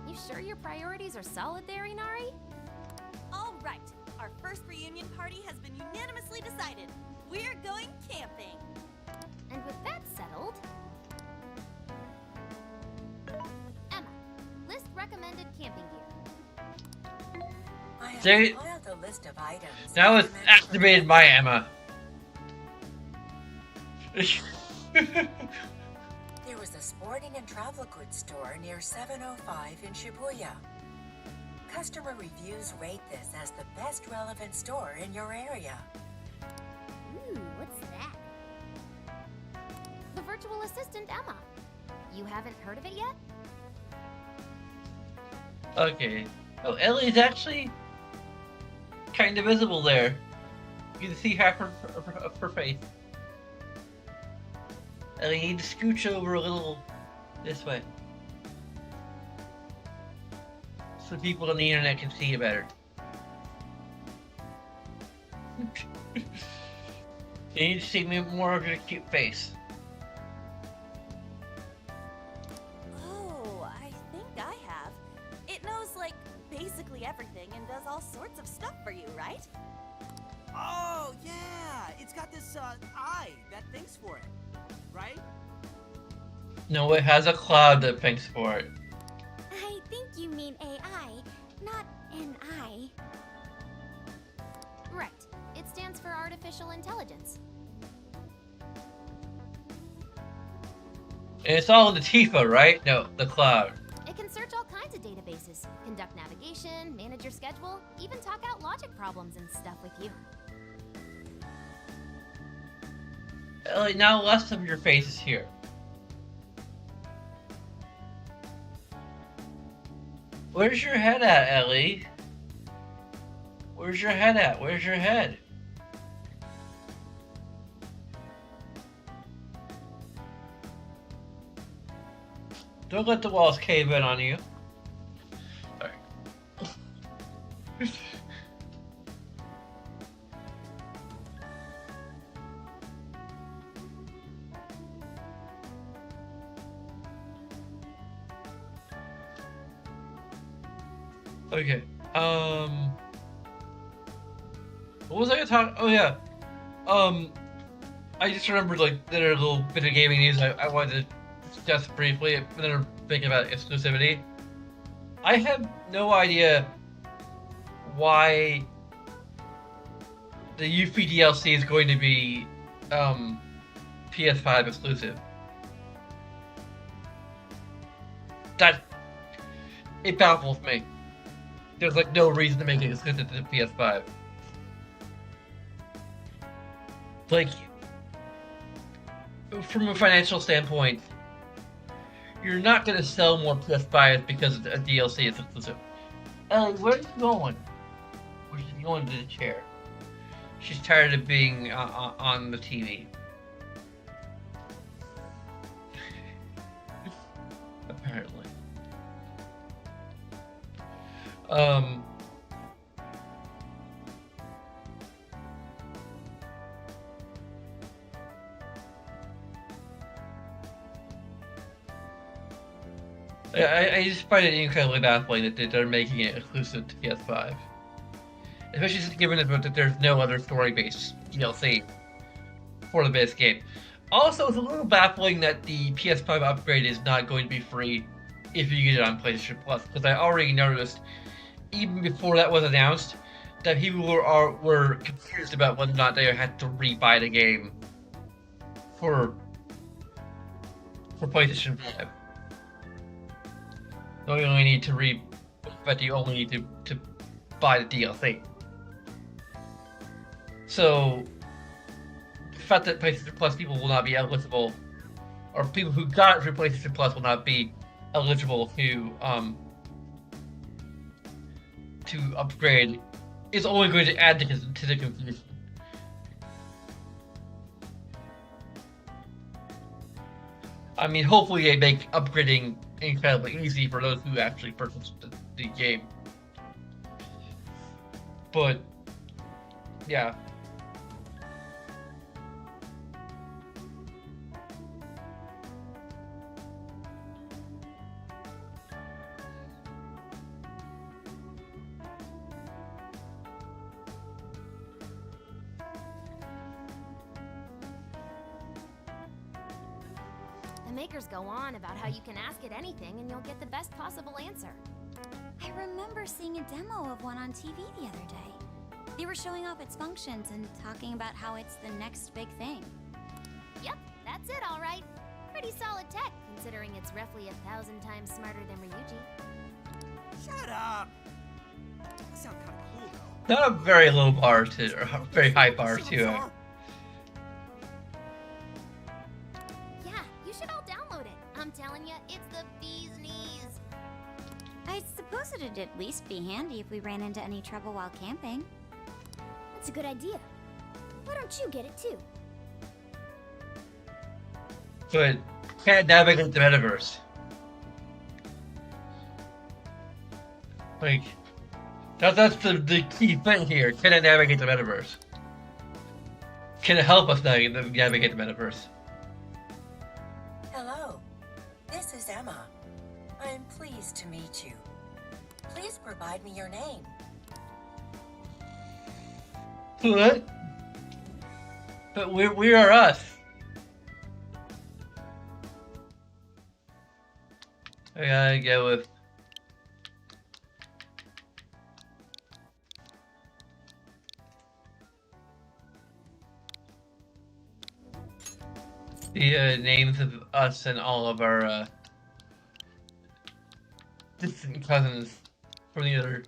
You sure your priorities are solid there, Inari? All right, our first reunion party has been unanimously decided. We're going camping. And with that settled... Emma, list recommended camping gear. I have See? compiled a list of items. That was activated by Emma. There was a sporting and travel goods store near 705 in Shibuya. Customer reviews rate this as the best relevant store in your area. Ooh, what's that? The virtual assistant, Emma. You haven't heard of it yet? Okay. Oh, Ellie's actually kind of visible there. You can see half her face. Ellie, you need to scooch over a little this way, so people on the internet can see you better. You need to see me more of your cute face. Oh, I think I have. It knows, like, basically everything and does all sorts of stuff for you, right? Oh, yeah! It's got this, eye that thinks for it. Right? No, it has a cloud that thinks for it. I think you mean AI, not an I. Right. It stands for Artificial Intelligence. And it's all in the Tifa, right? No, the cloud. It can search all kinds of databases, conduct navigation, manage your schedule, even talk out logic problems and stuff with you. Ellie, now less of your face is here. Where's your head at, Ellie? Where's your head at? Where's your head? Don't let the walls cave in on you. Sorry. Okay. What was I gonna talk? Oh yeah. I just remembered like there a little bit of gaming news I wanted to discuss briefly. And then I'm thinking about exclusivity. I have no idea why the Yuffie DLC is going to be PS5 exclusive. That it baffles me. There's like no reason to make it exclusive to the PS5. Like, from a financial standpoint, you're not going to sell more PS5s because a DLC is exclusive. Ellie, where's she going? Where's she going to the chair? she's tired of being on the TV. Apparently. I just find it incredibly baffling that they're making it exclusive to PS5. Especially given that there's no other story-based DLC for the base game. Also, it's a little baffling that the PS5 upgrade is not going to be free if you get it on PlayStation Plus, because I already noticed, even before that was announced, that people were confused about whether or not they had to re-buy the game for PlayStation 5. You only need to but you only need to buy the DLC. So, the fact that PlayStation Plus people will not be eligible, or people who got it through PlayStation Plus will not be eligible to upgrade, is only going to add to the confusion. I mean, hopefully they make upgrading incredibly easy for those who actually purchased the game. But, yeah. The makers go on about how you can ask it anything and you'll get the best possible answer. I remember seeing a demo of one on TV the other day. They were showing off its functions and talking about how it's the next big thing. Yep, that's it, all right. Pretty solid tech, considering it's roughly 1,000 times smarter than Ryuji. Shut up! That sounds kind of cool, though. Not a very low bar to, or a very high bar to. Yeah, you should all download it. I'm telling you, it's the bee's knees. I suppose it'd at least be handy if we ran into any trouble while camping. That's a good idea. Why don't you get it too? But can't navigate the metaverse. Like, that's the key thing here. Can it navigate the metaverse? Can it help us navigate the metaverse? Hello, this is Emma. I'm pleased to meet you. Please provide me your name. What? But we are us. I gotta go with. The names of us and all of our distant cousins from the other.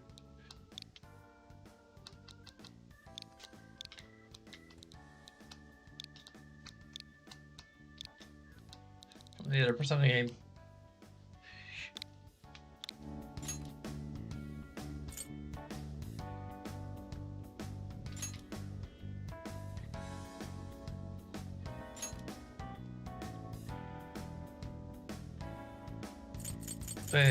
From the other Persona game. But,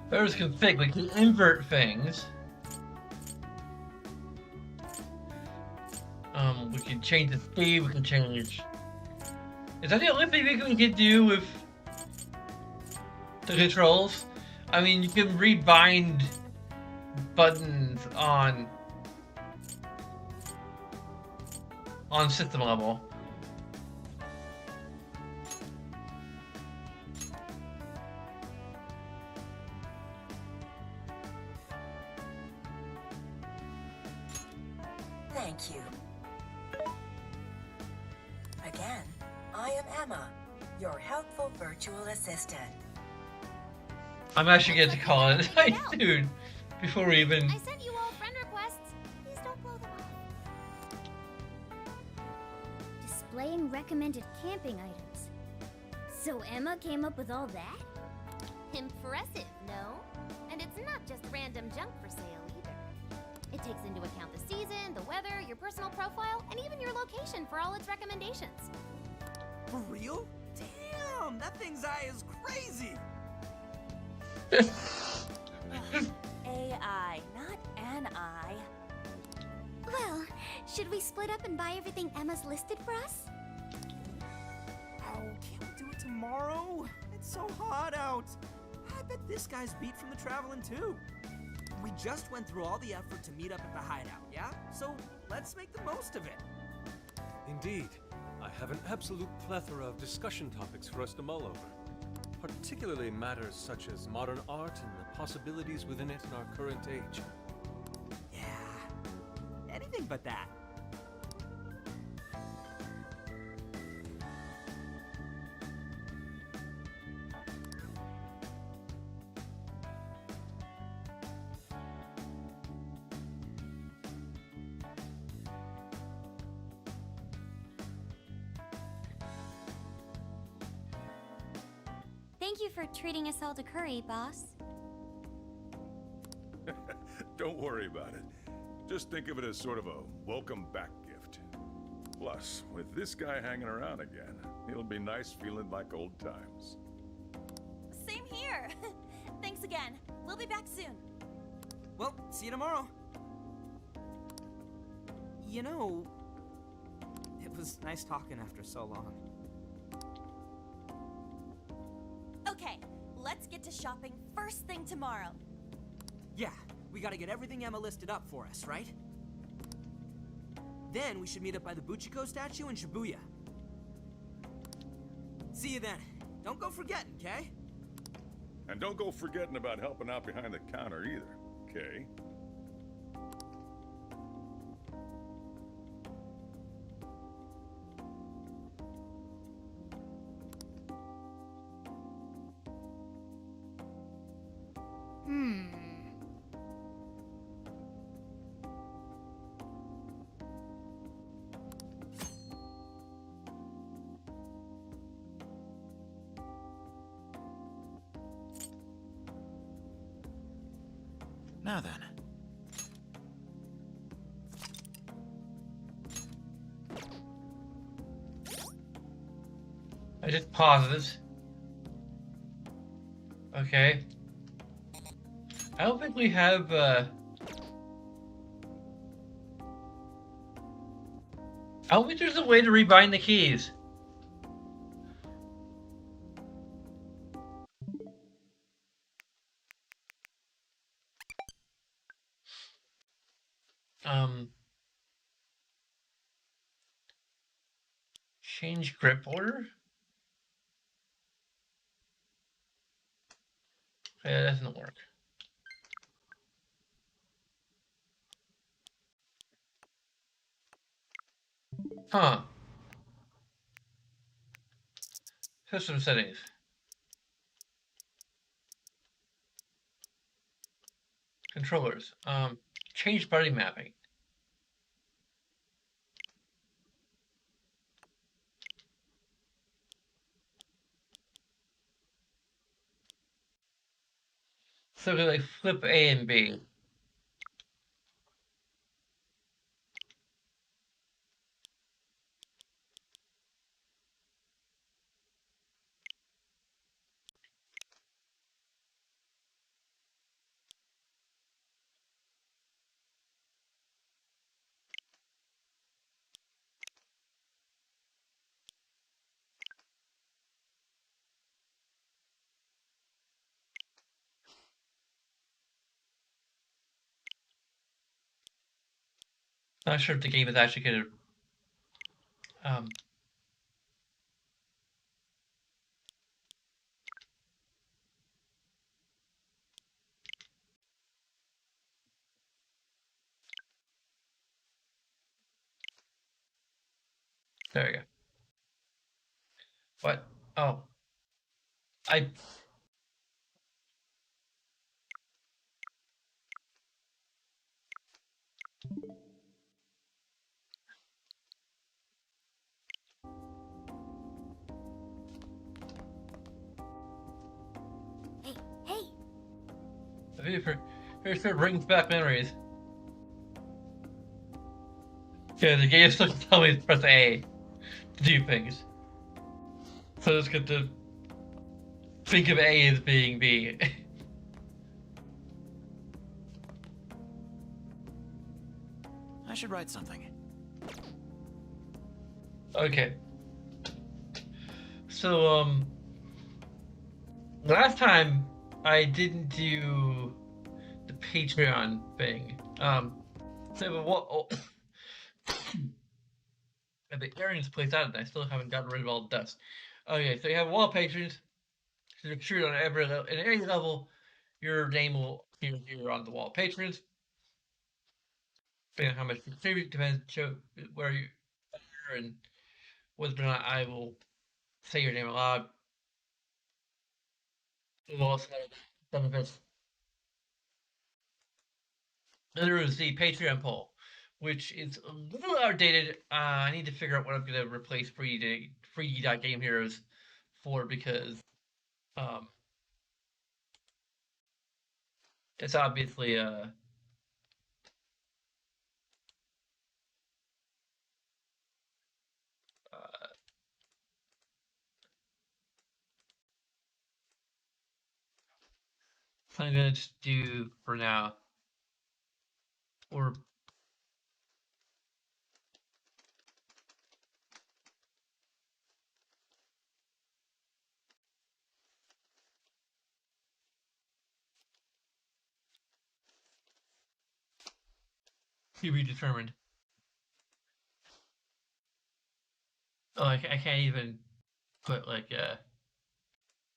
there's config, we can invert things. We can change the speed, we can change. Is that the only thing we can do with the controls? I mean, you can rebind buttons on system level. Thank you. Again, I am Emma, your helpful virtual assistant. I'm actually going to call it a night soon before we even. I sent you all friend requests. Please don't blow them off. displaying recommended camping items. So Emma came up with all that? Impressive, no? And it's not just random junk for sale either. It takes into account the season, the weather, your personal profile, and even your location for all its recommendations. For real? Damn, that thing's eye is crazy! AI, not an eye. Well, should we split up and buy everything Emma's listed for us? Oh, can't we do it tomorrow? It's so hot out. I bet this guy's beat from the traveling too. We just went through all the effort to meet up at the hideout, yeah? So let's make the most of it. Indeed. I have an absolute plethora of discussion topics for us to mull over. Particularly matters such as modern art and the possibilities within it in our current age. Yeah, anything but that. Thank you for treating us all to curry, boss. Don't worry about it. Just think of it as sort of a welcome back gift. Plus, with this guy hanging around again, it'll be nice feeling like old times. Same here. Thanks again. We'll be back soon. Well, see you tomorrow. You know, it was nice talking after so long. Okay, let's get to shopping first thing tomorrow. Yeah, we gotta get everything Emma listed up for us, right? Then we should meet up by the Buchiko statue in Shibuya. See you then. Don't go forgetting, okay? And don't go forgetting about helping out behind the counter either, okay? Now then. I just pause this. Okay. I don't think we have, I don't think there's a way to rebind the keys. Change grip order? Yeah, that doesn't work. Huh. System settings. Controllers. Change body mapping. So we like flip A and B. Not sure if the game is actually going to there we go. What? Oh. I It sure brings back memories. Yeah, the game still tell me to press A to do things. So it's good to think of A as being B. I should write something. Okay. So, last time I didn't do the Patreon thing. So what? Oh, the earrings placed out, and I still haven't gotten rid of all the dust. Okay, so you have wall patrons. So you're sure on every level, in any level, your name will appear here on the wall patrons. Depending on how much you contribute, depends show where you are and whether or not I will say your name aloud. It will also have benefits. There is the Patreon poll, which is a little outdated. I need to figure out what I'm going to replace free Game Heroes for because um, it's obviously I'm going to just do for now. Or to be determined. Oh, I can't even put like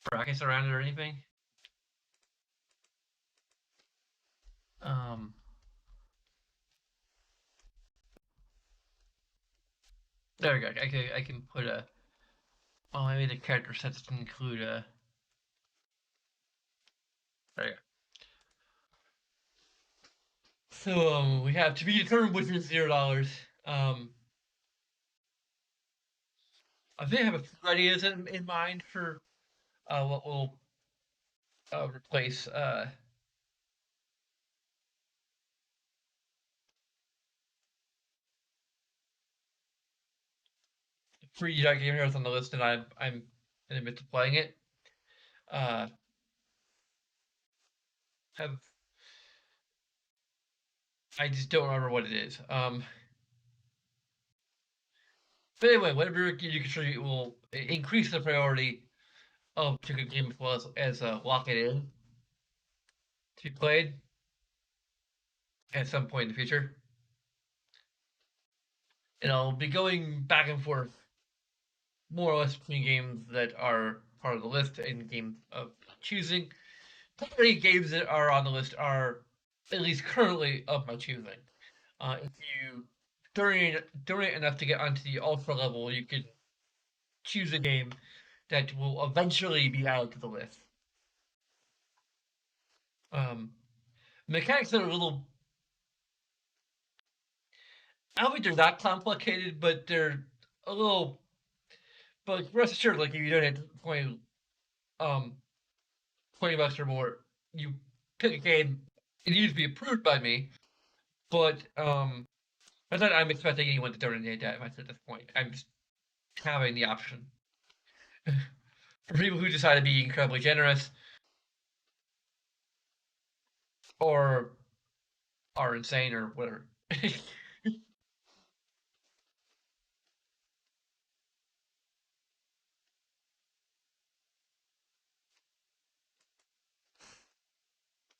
brackets around it or anything. Um, there we go. I can put a. Oh, maybe the character sets can include a. There you go. So we have to be determined, which is $0. Um, I think I have a few ideas in mind for what will replace free Game Heroes on the list, and I'm in the midst of playing it. Have I just don't remember what it is. But anyway, whatever you contribute will increase the priority of particular game as well as lock it in to be played at some point in the future. And I'll be going back and forth more or less between games that are part of the list and games of choosing. Many games that are on the list are at least currently of my choosing. If you donate enough to get onto the ultra level, you can choose a game that will eventually be added to the list. Um, Mechanics are a little. I don't think they're that complicated, but they're a little. But rest assured, like if you donate um, $20 or more, you pick a game. It needs to be approved by me, but not that I'm expecting anyone to donate that much at this point. I'm just having the option for people who decide to be incredibly generous or are insane or whatever.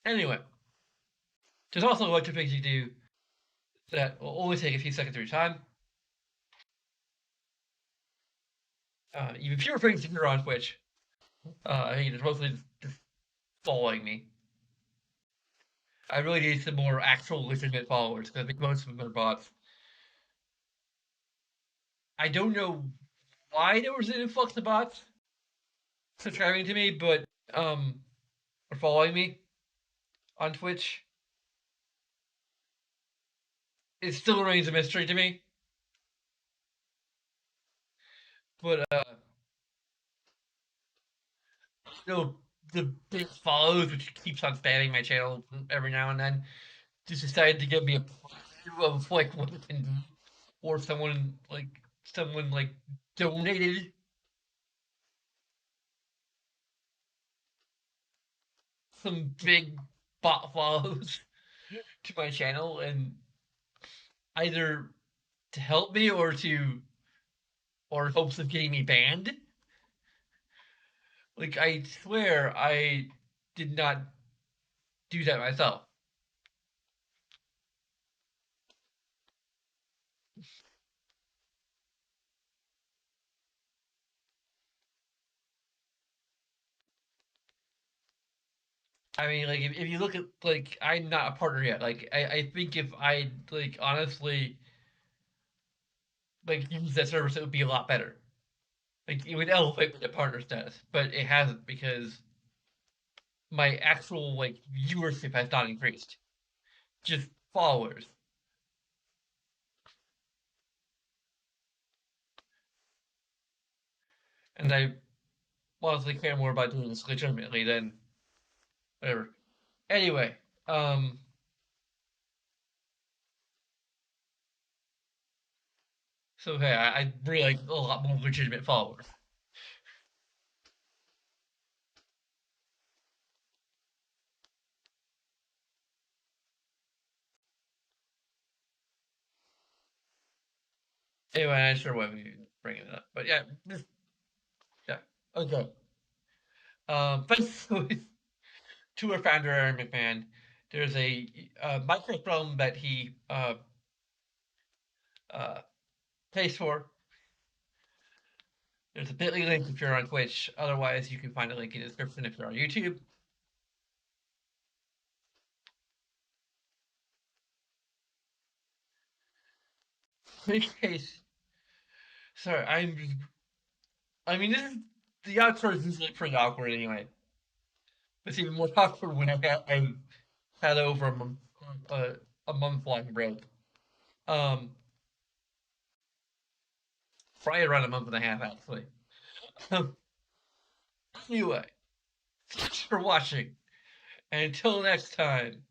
Anyway, there's also a bunch of things you do that will only take a few seconds of your time. Even fewer things if you're on Twitch. I think it's mostly just following me. I really need some more actual legitimate followers because I think most of them are bots. I don't know why there was an influx of bots subscribing to me, but or following me on Twitch. It still remains a mystery to me. But no the big follows, which keeps on spamming my channel every now and then, just decided to give me a preview of like what it can do, or someone donated some big bot follows to my channel, and either to help me or in hopes of getting me banned. Like I swear I did not do that myself. I mean, like if you look at like I'm not a partner yet. Like I think if I like honestly like use that service, it would be a lot better. Like it would elevate me to partner status, but it hasn't because my actual like viewership has not increased. Just followers, and I honestly care more about doing this legitimately than whatever. Anyway, um, so hey, I really like a lot more legitimate followers. Anyway, I'm not sure why we bringing it up, but yeah, yeah, okay. Basically, to our founder Aaron McMahon, there's a microphone that he uh, pays for. There's a bit.ly link if you're on Twitch. Otherwise, you can find a link in the description if you're on YouTube. In case, sorry, I mean, the outro is usually pretty awkward anyway. It's even more awkward when I had over uh, a month long break. Um, Probably around a month and a half actually. Anyway, thanks for watching, and until next time.